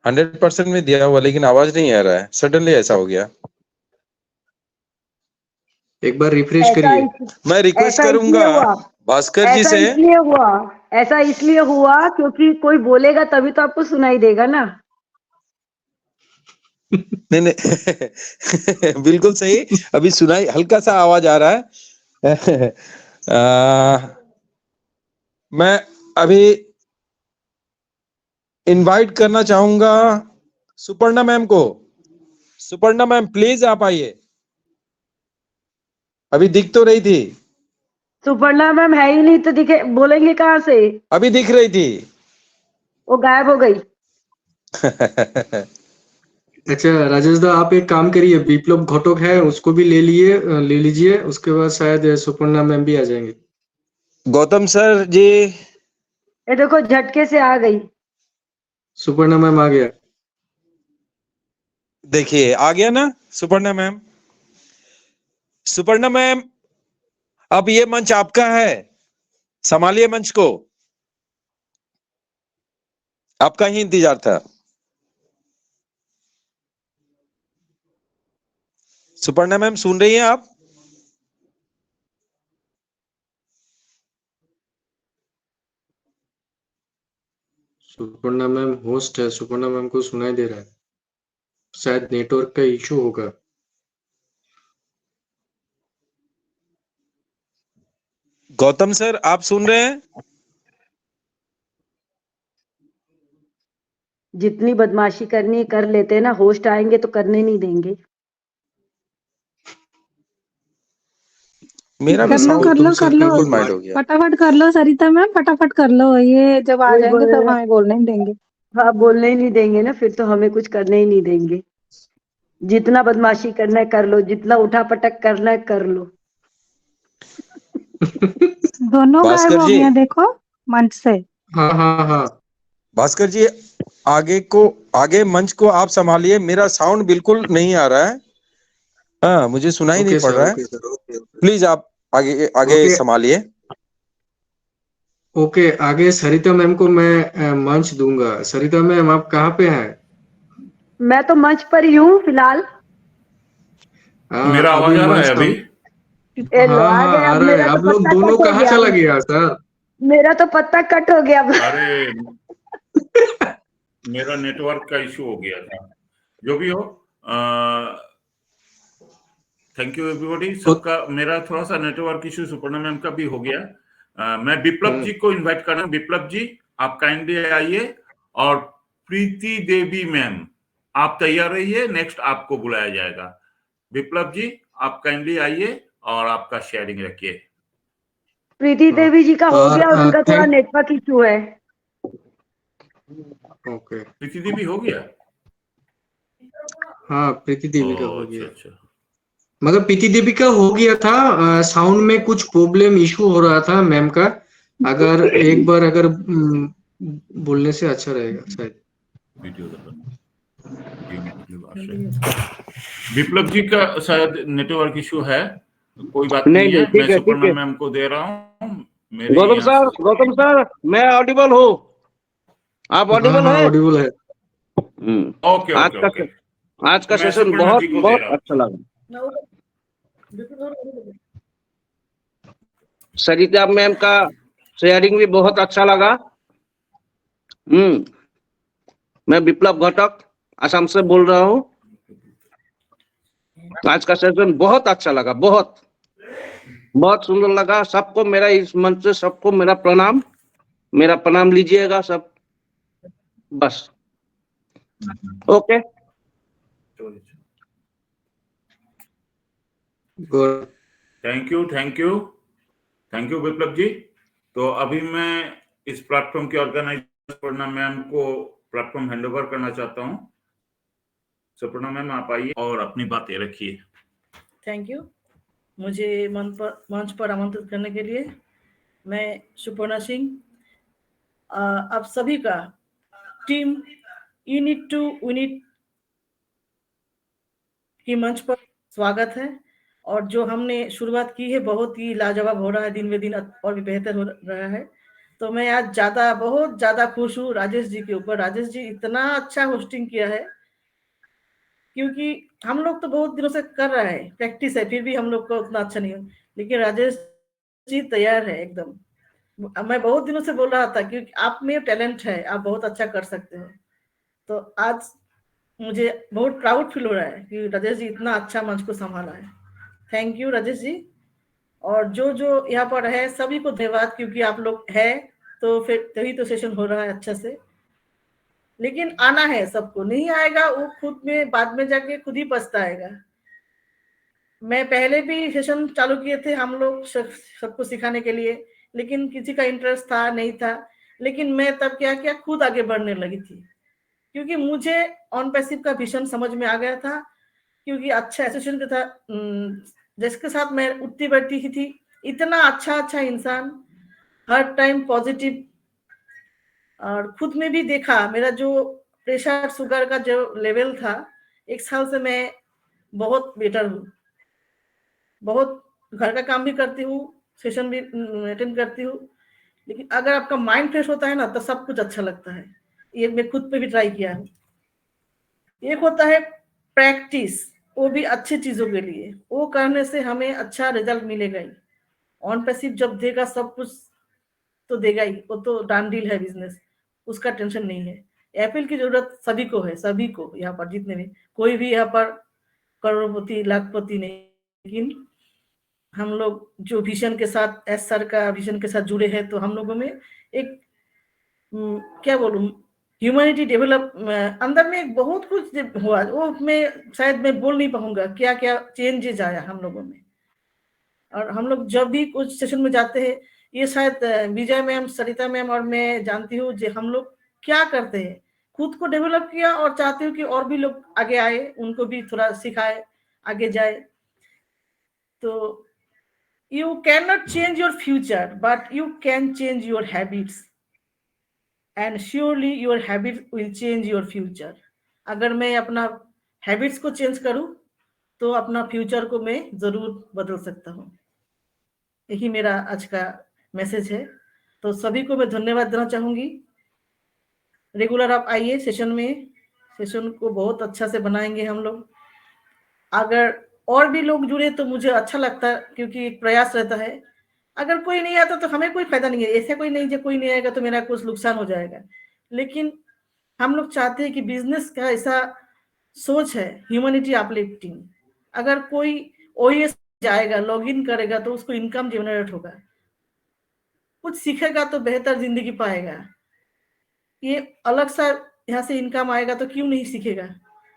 100% में दिया हुआ, लेकिन आवाज नहीं आ रहा है। सडनली ऐसा हो गया। एक बार रिफ्रेश ऐसा करिए। मैं रिक्वेस्ट ऐसा इसलिए करूंगा, हुआ। भास्कर जी से ऐसा इसलिए हुआ क्योंकि कोई बोलेगा तभी तो आपको सुनाई देगा ना। नहीं नहीं बिल्कुल सही। अभी सुनाई, हल्का सा आवाज आ रहा है। मैं अभी इनवाइट करना चाहूंगा सुपर्णा मैम को। सुपर्णा मैम प्लीज आप आइए। अभी दिख तो रही थी, सुपर्णा मैम है ही नहीं तो दिखे, बोलेंगे कहाँ से? अभी दिख रही थी। वो गायब हो गई। अच्छा राजेश दा, आप एक काम करिए, विप्लव घटक है उसको भी ले लीजिए, उसके बाद शायद सुपर्णा मैम भी आ जाएंगे। गौतम सर जी, ये देखो झटके से आ गई। सुपर्णा मैम आ गया। देखिए आ गया ना सुपर्णा मैम। सुपर्णा मैम, अब ये मंच आपका है, संभालिए मंच को, आपका ही इंतजार था। सुपर्णा मैम सुन रही हैं आप? सुपर्णा मैम होस्ट है, सुपर्णा मैम को सुनाई दे रहा है, शायद नेटवर्क का इशू होगा। गौतम सर आप सुन रहे हैं? जितनी बदमाशी करनी है कर लेते हैं ना, होस्ट आएंगे तो करने नहीं देंगे। मेरा भी कर लो साउंड कर लो कर लो, बिल्कुल माइंड हो गया। फटाफट कर लो सरिता मैम, फटाफट कर लो, ये जब आ वही जाएंगे तब हमें बोलने नहीं देंगे। हाँ, बोलने ही नहीं देंगे ना, फिर तो हमें कुछ करने ही नहीं देंगे। जितना बदमाशी करना है कर लो, जितना उठा पटक करना है कर लो। दोनों गायब भास्कर हो जी, गया देखो मंच से। हाँ हाँ हाँ, भास्कर जी आगे मंच को आप संभालिए, मेरा साउंड बिल्कुल नहीं आ रहा है। हाँ, मुझे सुनाई नहीं ओके पड़ सर, रहा है। ओके सर, ओके प्लीज आप आगे आगे ओके संभालिए। ओके। आगे सरिता मैम को मैं मंच दूंगा। सरिता मैम आप कहाँ पे हैं? मैं तो मंच पर ही हूँ फिलहाल। मेरा अभी आवाज आ रहा है मंच अभी? ए लो, हाँ आ हाँ गए। आ अब रहा है। मेरा तो आप लोग पत्ता दोनों कट हो कहाँ गया। चला गया सर? मेरा तो पत्ता कट हो गया। अरे मेरा नेटवर्क का इशू हो गया था। जो भी हो, थैंक यू एवरीबॉडी। सबका, मेरा थोड़ा सा नेटवर्क इशू सुपर्णा मैम का भी हो गया। मैं विप्लव जी को इनवाइट कर रहा हूँ। विप्लव जी आप काइंडली आइए, और प्रीति देवी मैम आप तैयार रहिए, नेक्स्ट आपको बुलाया जाएगा। विप्लव जी आप काइंडली आइए और आपका शेयरिंग रखिए। प्रीति देवी जी का हो गया और उनका थोड़ा थैंक नेटवर्क इशू है। ओके। प्रीति देवी हो गया? हाँ प्रीति देवी का हो अच्छा गया, अच्छा। मगर प्रीति देवी का हो गया था। साउंड में कुछ प्रॉब्लम इशू हो रहा था मैम का। अगर एक बार अगर बोलने से अच्छा रहेगा शायद। वीडियो विप्लव जी का शायद नेटवर्क इशू है, कोई बात नहीं है। मैं सुपर्णा मैम को दे रहा हूँ मेरे यहाँ से। गौतम सर मैं ऑडिबल हूँ, आप हाँ ऑडिबल हाँ है? ऑडिबल है। Okay okay okay. आज का मैं सेशन सुपर्णा बहुत जी को दे बहुत रहा हूँ। अच्छा लगा। सरिता मैम का शेयरिंग भी बहुत अच्छा लगा। मैं विप्लव घटक असम से बोल रहा हूँ। आज का सेशन बहुत अच्छा लगा, बहुत बहुत सुंदर लगा। सबको मेरा इस मंच से सबको मेरा प्रणाम लीजिएगा सब, बस। Okay, thank you thank you thank you Viplav ji. तो अभी मैं इस प्लेटफॉर्म के ऑर्गेनाइजर सुपर्णा मैम को प्लेटफॉर्म हैंडओवर करना चाहता हूँ। सुपर्णा मैम आप आइए और अपनी बातें रखिए। थैंक यू मुझे मंच पर आमंत्रित करने के लिए। मैं सुपर्णा सिंह, आप सभी का टीम यूनिट टू यूनिट की मंच पर स्वागत है। और जो हमने शुरुआत की है बहुत ही लाजवाब हो रहा है, दिन ब दिन और भी बेहतर हो रहा है। तो मैं आज बहुत ज्यादा खुश हूँ राजेश जी के ऊपर। राजेश जी इतना अच्छा होस्टिंग किया है, क्योंकि हम लोग तो बहुत दिनों से कर रहे हैं, प्रैक्टिस है, फिर भी हम लोग को उतना अच्छा नहीं है। लेकिन राजेश जी तैयार है एकदम। मैं बहुत दिनों से बोल रहा था क्योंकि आप में टैलेंट है, आप बहुत अच्छा कर सकते हो। तो आज मुझे बहुत प्राउड फील हो रहा है कि राजेश जी इतना अच्छा मंच को संभाला है। थैंक यू राजेश जी। और जो जो यहाँ पर है सभी को धन्यवाद, क्योंकि आप लोग है तो फिर तभी तो सेशन हो रहा है अच्छा से। लेकिन आना है सबको, नहीं आएगा वो खुद में बाद में जाके खुद ही पछताएगा। मैं पहले भी सेशन चालू किए थे हम लोग सबको सिखाने के लिए, लेकिन किसी का इंटरेस्ट था नहीं था। लेकिन मैं तब क्या किया, खुद आगे बढ़ने लगी थी, क्योंकि मुझे ऑन पैसिव का विजन समझ में आ गया था। क्योंकि अच्छा एसोसिएशन का था, जिसके साथ मैं उठती बैठती ही थी, इतना अच्छा इंसान, हर टाइम पॉजिटिव। और खुद में भी देखा मेरा जो प्रेशर शुगर का जो लेवल था, 1 साल से मैं बहुत बेटर हूँ। बहुत घर का काम भी करती हूँ, सेशन भी अटेंड करती हूँ। लेकिन अगर आपका माइंड फ्रेश होता है ना तो सब कुछ अच्छा लगता है। ये मैं खुद पे भी ट्राई किया है। एक होता है प्रैक्टिस, वो भी अच्छी चीजों के लिए, वो करने से हमें अच्छा रिजल्ट मिलेगा ही। ऑन पैसिव जब देगा सब कुछ तो देगा ही, वो तो डन डील है बिजनेस, उसका टेंशन नहीं है। एप्पल की जरूरत सभी को है, सभी को यहाँ पर जितने भी, कोई भी यहाँ पर करोड़पति लाखपति नहीं। लेकिन हम लोग जो विजन के साथ, एस सर का विजन के साथ जुड़े हैं, तो हम लोगों में एक क्या बोलूं, ह्यूमैनिटी डेवलप अंदर में बहुत कुछ हुआ। वो मैं शायद मैं बोल नहीं पाऊंगा क्या क्या चेंजेस आया हम लोगों में। और हम लोग जब भी कुछ सेशन में जाते हैं, ये शायद विजय मैम, सरिता मैम और मैं जानती हूँ जो हम लोग क्या करते हैं, खुद को डेवलप किया और चाहती हूँ कि और भी लोग आगे आए, उनको भी थोड़ा सिखाए, आगे जाए। तो you cannot change your future, but you can change your habits, and surely your habits will change your future. अगर मैं अपना हैबिट्स को चेंज करूं तो अपना फ्यूचर को मैं जरूर बदल सकता हूं। यही मेरा आज का मैसेज है। तो सभी को मैं धन्यवाद देना चाहूंगी। रेगुलर आप आइए सेशन में, सेशन को बहुत अच्छा से बनाएंगे हम लोग। अगर और भी लोग जुड़े तो मुझे अच्छा लगता है, क्योंकि एक प्रयास रहता है। अगर कोई नहीं आता तो हमें कोई फायदा नहीं है, ऐसा कोई नहीं जो कोई नहीं आएगा तो मेरा कुछ नुकसान हो जाएगा। लेकिन हम लोग चाहते हैं कि बिजनेस का ऐसा सोच है, ह्यूमैनिटी अपलिफ्टिंग। अगर कोई ओएस जाएगा, लॉगिन करेगा तो उसको इनकम जनरेट होगा, कुछ सीखेगा तो बेहतर जिंदगी पाएगा। ये अलग सा यहाँ से इनकम आएगा तो क्यों नहीं सीखेगा।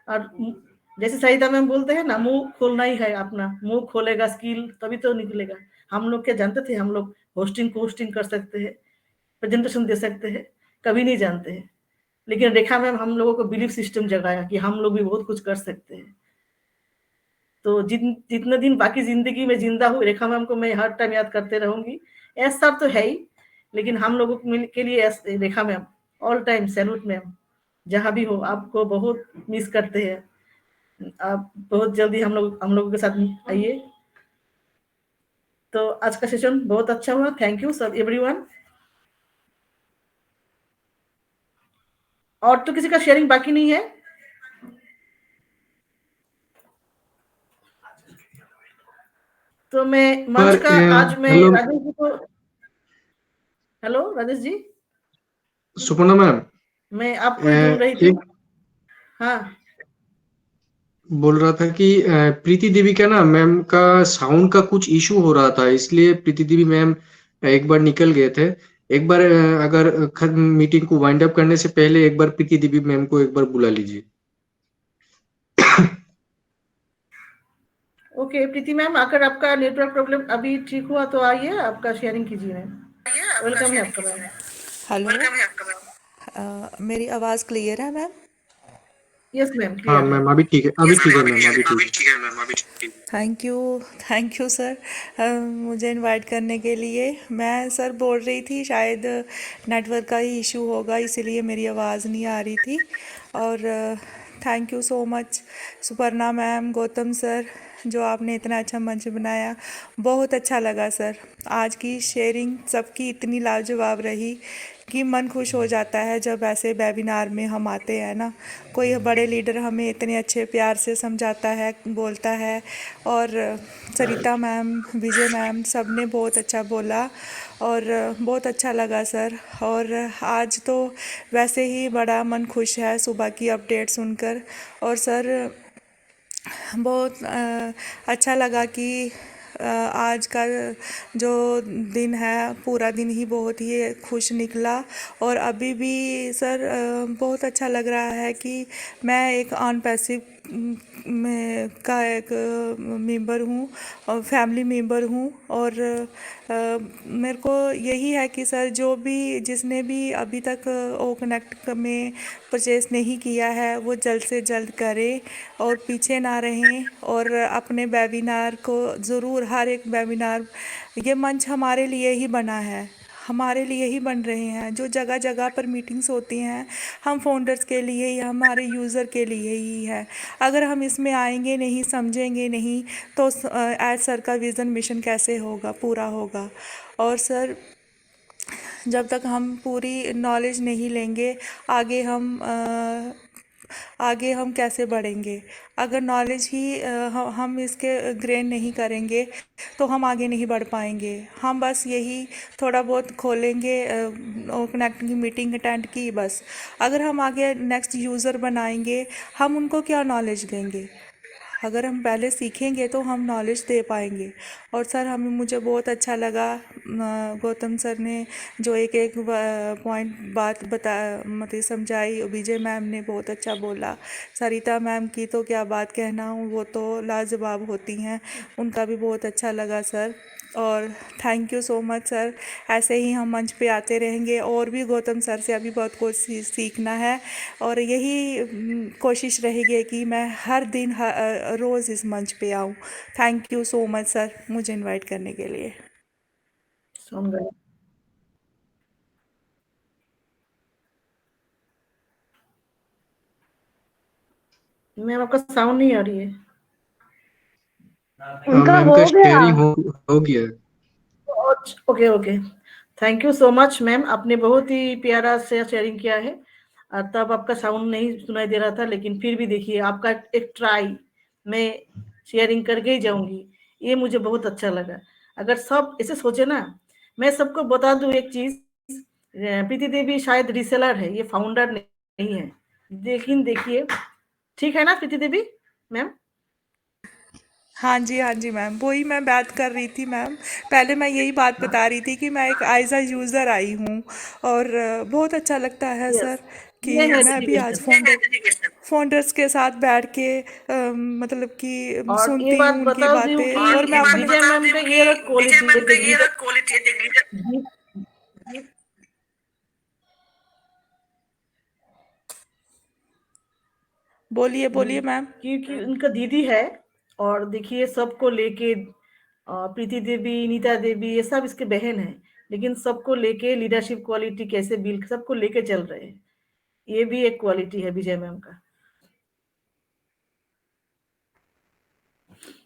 और जैसे सरिता मैम बोलते हैं ना, मुंह खोलना ही है अपना, मुंह खोलेगा स्किल तभी तो निकलेगा। हम लोग क्या जानते थे, हम लोग होस्टिंग कर सकते हैं, प्रेजेंटेशन दे सकते हैं, कभी नहीं जानते हैं। लेकिन रेखा मैम हम लोगों को बिलीफ सिस्टम जगाया कि हम लोग भी बहुत कुछ कर सकते हैं। तो जितने दिन बाकी जिंदगी में जिंदा हूँ, रेखा मैम को मैं हर टाइम याद करते रहूंगी। एस सर तो है ही, लेकिन हम लोगों के लिए Rekha ma'am all time salute ma'am. जहां भी हो आपको बहुत मिस करते हैं। आप बहुत जल्दी हम लोगों के साथ आइए। तो आज का सेशन बहुत अच्छा हुआ। थैंक यू सब एवरीवन। और तो किसी का शेयरिंग बाकी नहीं है? तो मैं मंच का आज मैं राजेश जी को, हेलो राजेश जी, सुपर्णा मैम, मैं आपको जोड़ रही थी। हाँ, बोल रहा था कि प्रीति देवी का ना मैम का साउंड का कुछ इशू हो रहा था, इसलिए प्रीति देवी मैम एक बार निकल गए थे। एक बार अगर मीटिंग को वाइंड अप करने से पहले एक बार प्रीति देवी मैम को एक बार बुला लीजिए। ओके प्रीति मैम, अगर आपका नेटवर्क प्रॉब्लम अभी ठीक हुआ तो आइए, आपका शेयरिंग कीजिए मैम। वेलकम है आपका मैम। हेलो, मेरी आवाज़ क्लियर है मैम? यस मैम, हाँ क्लियर है। मैम, अभी ठीक है, अभी ठीक है मैम, अभी ठीक है। थैंक यू सर, मुझे इनवाइट करने के लिए। मैं सर बोल रही थी शायद नेटवर्क का ही इशू होगा, इसीलिए मेरी आवाज़ नहीं आ रही थी। और thank you so much Suparna ma'am, Gautam sir जो आपने इतना अच्छा मंच बनाया, बहुत अच्छा लगा सर। आज की शेयरिंग सबकी इतनी लाजवाब रही कि मन खुश हो जाता है जब ऐसे वेबिनार में हम आते हैं ना। कोई बड़े लीडर हमें इतने अच्छे प्यार से समझाता है, बोलता है। और सरिता मैम, विजय मैम, सब ने बहुत अच्छा बोला और बहुत अच्छा लगा सर। और आज तो वैसे ही बड़ा मन खुश है सुबह की अपडेट सुनकर। और सर बहुत अच्छा लगा कि आज का जो दिन है पूरा दिन ही बहुत ही खुश निकला। और अभी भी सर बहुत अच्छा लग रहा है कि मैं एक ऑन पैसिव में का एक मेंबर हूँ और फैमिली मेंबर हूँ। और मेरे को यही है कि सर जो भी जिसने भी अभी तक ओ कनेक्ट में परचेस नहीं किया है वो जल्द से जल्द करे और पीछे ना रहें। और अपने वेबिनार को ज़रूर, हर एक वेबिनार, ये मंच हमारे लिए ही बना है, हमारे लिए ही बन रहे हैं। जो जगह जगह पर मीटिंग्स होती हैं हम फाउंडर्स के लिए ही, हमारे यूज़र के लिए ही है। अगर हम इसमें आएंगे नहीं, समझेंगे नहीं तो एज सर का विज़न मिशन कैसे होगा, पूरा होगा। और सर जब तक हम पूरी नॉलेज नहीं लेंगे आगे हम कैसे बढ़ेंगे। अगर नॉलेज ही हम इसके ग्रेन नहीं करेंगे तो हम आगे नहीं बढ़ पाएंगे। हम बस यही थोड़ा बहुत खोलेंगे, कनेक्ट की मीटिंग अटेंड की बस। अगर हम आगे नेक्स्ट यूज़र बनाएंगे हम उनको क्या नॉलेज देंगे। अगर हम पहले सीखेंगे तो हम नॉलेज दे पाएंगे। और सर मुझे बहुत अच्छा लगा गौतम सर ने जो एक एक पॉइंट बात मतलब समझाई। विजय मैम ने बहुत अच्छा बोला। सरिता मैम की तो क्या बात कहना, वो तो लाजवाब होती हैं, उनका भी बहुत अच्छा लगा सर। और thank you so much sir. ऐसे ही हम मंच पे आते रहेंगे और भी गौतम सर से अभी बहुत कुछ सीखना है। और यही कोशिश रहेगी कि मैं हर दिन रोज़ इस मंच पे आऊँ। Thank you so much sir मुझे इनवाइट करने के लिए। सुन गए। मैम आपका साउंड नहीं आ रही है। उनका मैम हो का गया। शेयरिंग हो गया। Okay okay, thank you so much ma'am, आपने बहुत ही प्यारा से शेयरिंग किया है। तब आपका साउंड नहीं सुनाई दे रहा था, लेकिन फिर भी देखिए आपका एक ट्राई, मैं शेयरिंग करके ही जाऊंगी, ये मुझे बहुत अच्छा लगा। अगर सब ऐसे सोचे ना, मैं सबको बता दूं एक चीज, प्रीति देवी शायद रीसेलर है, ये फाउंडर नहीं है। लेकिन देखिए, ठीक है ना प्रीति देवी मैम? हाँ जी मैम, वही मैं बात कर रही थी मैम। पहले मैं यही बात बता रही थी कि मैं एक एज अ यूज़र आई हूँ और बहुत अच्छा लगता है यस, सर कि ये है मैं भी आज डेडिकेशन। फाउंडर्स के साथ बैठ के मतलब कि और ये सुनती बात हूँ उनकी बता दूं बातें। कि और मैं अपनी विजय मैम का ये क्वालिटी है, बोलिए बोलिए मैम। क्योंकि उनका दीदी है और देखिए सबको लेके, प्रीति देवी, नीता देवी, ये सब इसके बहन है, लेकिन सबको लेके लीडरशिप क्वालिटी कैसे बिल्ड, सबको लेके चल रहे हैं। ये भी एक क्वालिटी है विजय मैम का।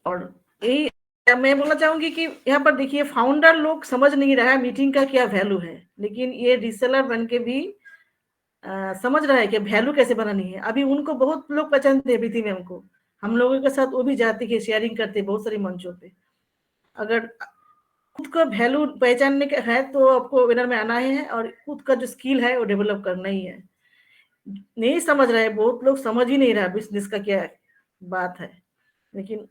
और यही मैं बोलना चाहूंगी कि यहाँ पर देखिए फाउंडर लोग समझ नहीं रहा है मीटिंग का क्या वैल्यू है, लेकिन ये रीसेलर बन के भी समझ रहा है कि वैल्यू कैसे बनानी है। अभी उनको बहुत लोग पहचानते हैं प्रीति मैम को, हम लोगों के साथ वो भी जाती है, शेयरिंग करते हैं बहुत सारी मंचों पे। अगर खुद का वैल्यू पहचानने का है तो आपको विनर में आना है, और खुद का जो स्किल है वो डेवलप करना ही है। नहीं समझ रहे, बहुत लोग समझ ही नहीं रहा बिजनेस का क्या बात है, लेकिन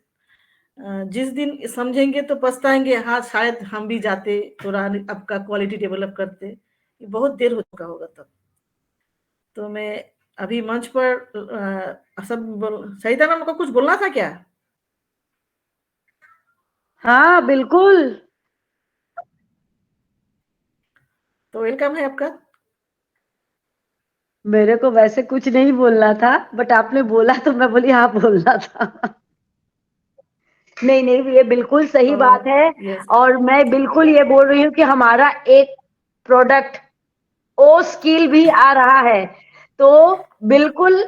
जिस दिन समझेंगे तो पछताएंगे, हाँ शायद हम भी जाते थोड़ा आपका क्वालिटी डेवलप करते, बहुत देर हो चुका होगा तब। तो मैं अभी मंच पर सहिता मैम को कुछ बोलना था क्या? हाँ बिल्कुल। तो वेलकम है आपका। मेरे को वैसे कुछ नहीं बोलना था, बट आपने बोला तो मैं बोली हाँ बोलना था। नहीं नहीं, ये बिल्कुल सही बात है। यस, और मैं बिल्कुल ये बोल रही हूँ कि हमारा एक प्रोडक्ट ओ स्किल भी आ रहा है, तो बिल्कुल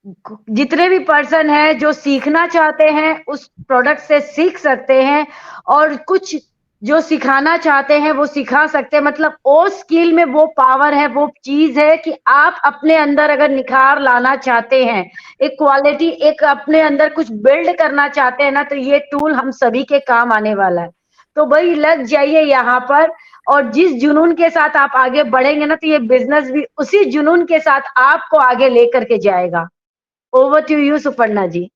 जितने भी पर्सन है जो सीखना चाहते हैं उस प्रोडक्ट से सीख सकते हैं, और कुछ जो सिखाना चाहते हैं वो सिखा सकते हैं। मतलब वो स्किल में वो पावर है, वो चीज है कि आप अपने अंदर अगर निखार लाना चाहते हैं, एक क्वालिटी, एक अपने अंदर कुछ बिल्ड करना चाहते हैं ना, तो ये टूल हम सभी के काम आने वाला है। तो भाई लग जाइए यहाँ पर, और जिस जुनून के साथ आप आगे बढ़ेंगे ना, तो ये बिजनेस भी उसी जुनून के साथ आपको आगे लेकर के जाएगा। ओवर टू यू सुपर्णा जी।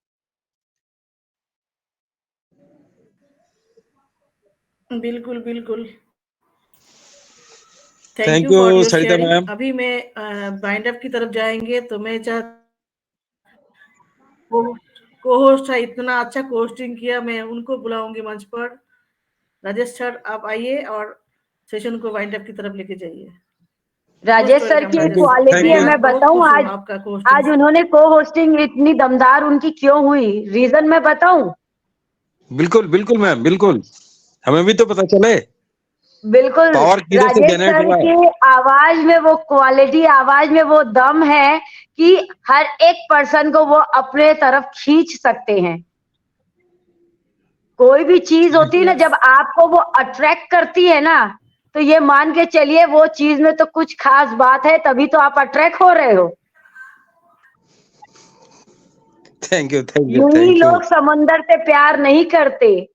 बिल्कुल बिल्कुल, thank thank you you for your Sarita sharing. Ma'am. अभी मैं बाइंड अप की तरफ जाएंगे, तो मैं को होस्ट है, इतना अच्छा कोस्टिंग किया, मैं उनको बुलाऊंगी मंच पर। राजेश सर आप आइए और सेशन को वाइंड अप की तरफ लेके जाइए। राजेश सर की थैंक यू क्वालिटी थैंक है, यू। मैं बहुत बताऊं खुश हूँ आज, आपका कोस्टिंग आज उन्होंने को होस्टिंग इतनी दमदार उनकी क्यों हुई, रीजन मैं बताऊं? बिल्कुल बिल्कुल मैम, बिल्कुल, हमें भी तो पता चले बिल्कुल। पावर किधर से राजेश जनरेट सर हुआ है। की आवाज में वो क्वालिटी, आवाज में वो दम है कि हर एक पर्सन को वो अपने तरफ खींच सकते हैं। कोई भी चीज होती है ना, जब आपको वो अट्रैक्ट करती है ना, तो ये मान के चलिए वो चीज में तो कुछ खास बात है, तभी तो आप अट्रैक्ट हो रहे हो। थैंक यू थैंक यू यूं ही थैंक यू। लोग समंदर से प्यार नहीं करते,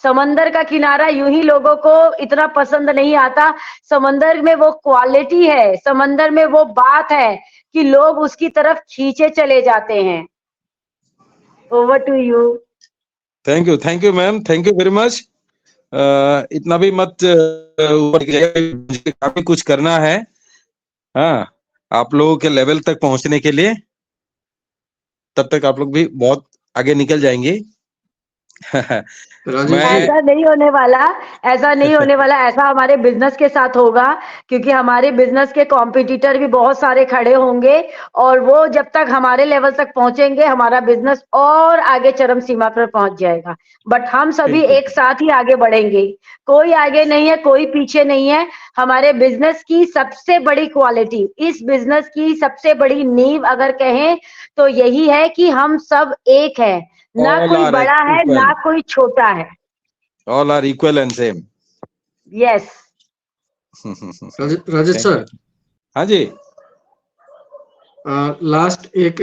समंदर का किनारा यूं ही लोगों को इतना पसंद नहीं आता। समंदर में वो क्वालिटी है, समंदर में वो बात है कि लोग उसकी तरफ खींचे चले जाते हैं। Over to you. Thank you ma'am, thank you very much. इतना भी मत ऊपर जाइए, मुझे काफी कुछ करना है। हाँ, आप लोगों के लेवल तक पहुंचने के लिए, तब तक आप लोग भी बहुत आगे निकल जाएंगे। राजेश जी, ऐसा नहीं होने वाला, ऐसा नहीं होने वाला, ऐसा हमारे बिजनेस के साथ होगा, क्योंकि हमारे बिजनेस के कॉम्पिटिटर भी बहुत सारे खड़े होंगे, और वो जब तक हमारे लेवल तक पहुंचेंगे हमारा बिजनेस और आगे चरम सीमा पर पहुंच जाएगा। बट हम सभी एक साथ ही आगे बढ़ेंगे, कोई आगे नहीं है, कोई पीछे नहीं है। हमारे बिजनेस की सबसे बड़ी क्वालिटी, इस बिजनेस की सबसे बड़ी नींव अगर कहें तो यही है कि हम सब एक है, ना All कोई are बड़ा है equal. ना कोई छोटा है। All are equal and same. Yes. Rajesh sir, हाँ जी। लास्ट एक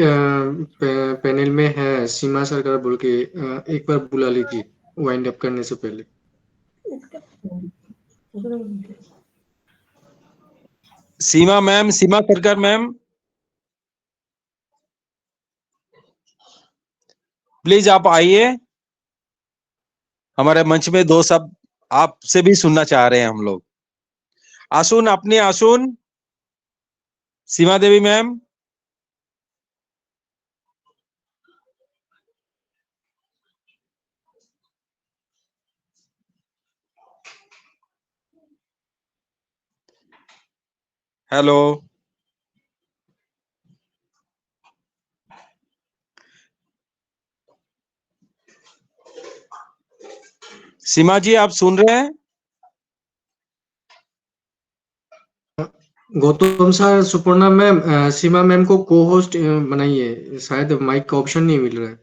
पैनल में है सीमा सरकार बोल के, एक बार बुला लीजिए वाइंड अप करने से पहले। सीमा मैम, सीमा सरकार मैम, प्लीज आप आइए, हमारे मंच में दो शब्द आपसे भी सुनना चाह रहे हैं हम लोग। आसुन, अपने आसुन, सीमा देवी मैम। हेलो, सीमा जी आप सुन रहे हैं? गौतम सर, सुपर्णा मैम, सीमा मैम को को होस्ट बनाइए, शायद माइक का ऑप्शन नहीं मिल रहा है।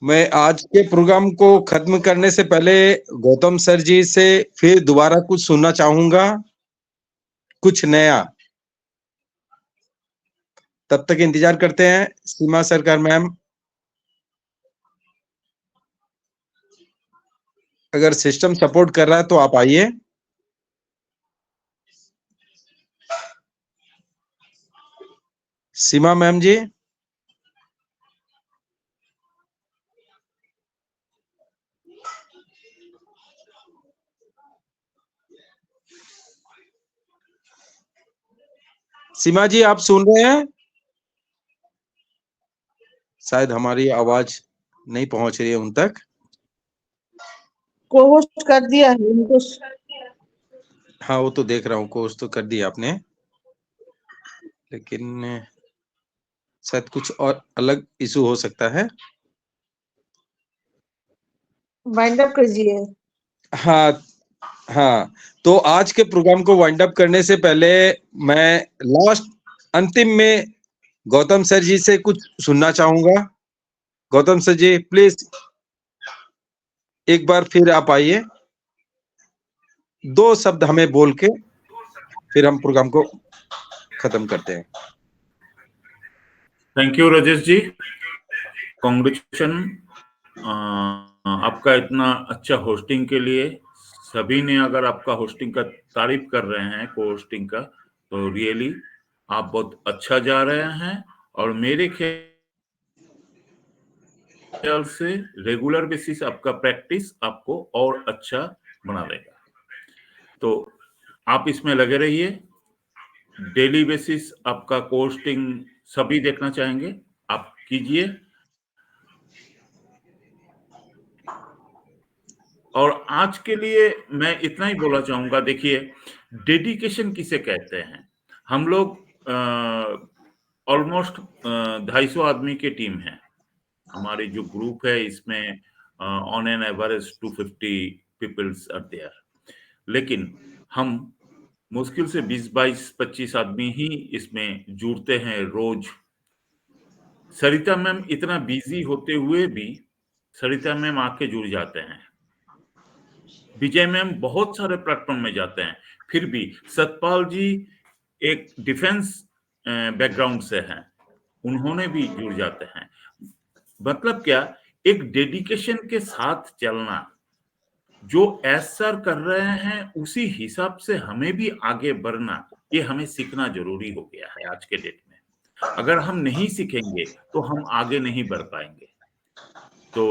मैं आज के प्रोग्राम को खत्म करने से पहले गौतम सर जी से फिर दोबारा कुछ सुनना चाहूंगा, कुछ नया। तब तक इंतजार करते हैं। सीमा सरकार मैम, अगर सिस्टम सपोर्ट कर रहा है तो आप आइए। सीमा मैम जी, सीमा जी आप सुन रहे हैं? शायद हमारी आवाज नहीं पहुंच रही है उन तक। को होस्ट कर दिया है उनको। हाँ, वो तो देख रहा हूँ, कोर्स तो कर दिया आपने, लेकिन शायद कुछ और अलग इशू हो सकता है। वाइंड अप कीजिए। हाँ हाँ, तो आज के प्रोग्राम को वाइंड अप करने से पहले मैं लास्ट अंतिम में गौतम सर जी से कुछ सुनना चाहूंगा। गौतम सर जी प्लीज एक बार फिर आप आइए, 2 शब्द हमें बोल के फिर हम प्रोग्राम को खत्म करते हैं। Thank you Rajesh ji, congratulation आपका इतना अच्छा होस्टिंग के लिए। सभी ने अगर आपका होस्टिंग का तारीफ कर रहे हैं, को होस्टिंग का, तो रियली आप बहुत अच्छा जा रहे हैं और मेरे ख्याल से रेगुलर बेसिस आपका प्रैक्टिस आपको और अच्छा बना देगा। तो आप इसमें लगे रहिए, डेली बेसिस आपका कोस्टिंग सभी देखना चाहेंगे, आप कीजिए। और आज के लिए मैं इतना ही बोलना चाहूंगा, देखिए डेडिकेशन किसे कहते हैं। हम लोग ऑलमोस्ट 250 आदमी की टीम है। हमारी जो ग्रुप है इसमें on an average 250 peoples are there, लेकिन हम मुश्किल से 20, 22, 25 आदमी ही इसमें जुड़ते हैं रोज। सरिता मैम इतना बिजी होते हुए भी सरिता मैम आके जुड़ जाते हैं। विजय मैम बहुत सारे प्लेटफॉर्म में जाते हैं, फिर भी सतपाल जी एक डिफेंस बैकग्राउंड से हैं, उन्होंने भी जुड़ जाते हैं। मतलब क्या, एक डेडिकेशन के साथ चलना, जो सर कर रहे हैं उसी हिसाब से हमें भी आगे बढ़ना, ये हमें सीखना जरूरी हो गया है आज के डेट में। अगर हम नहीं सीखेंगे तो हम आगे नहीं बढ़ पाएंगे। तो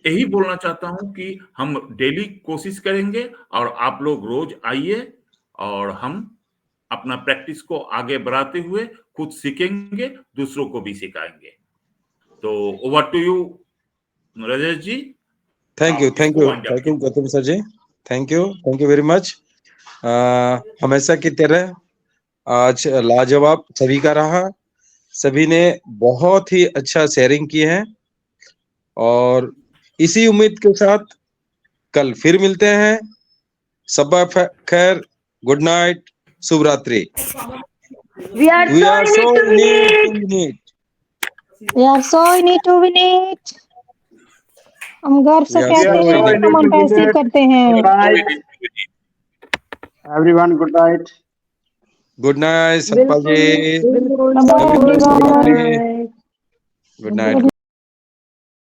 यही बोलना चाहता हूं कि हम डेली कोशिश करेंगे और आप लोग रोज आइए और हम अपना प्रैक्टिस को आगे बढ़ाते हुए खुद सीखेंगे, दूसरों को भी सिखाएंगे। तो over to you Rajesh ji. Thank you Gautam sir ji, thank you very much. हमेशा की तरह आज लाजवाब सभी का रहा, सभी ने बहुत ही अच्छा शेयरिंग की है और इसी उम्मीद के साथ कल फिर मिलते हैं। सबा खैर, गुड नाइट, शुभ रात्रि। We are so in it. We are so in it to win it. हम गर्व से कहते हैं, हम पैसे करते हैं। Everyone good night. Good night Satpal ji, good night.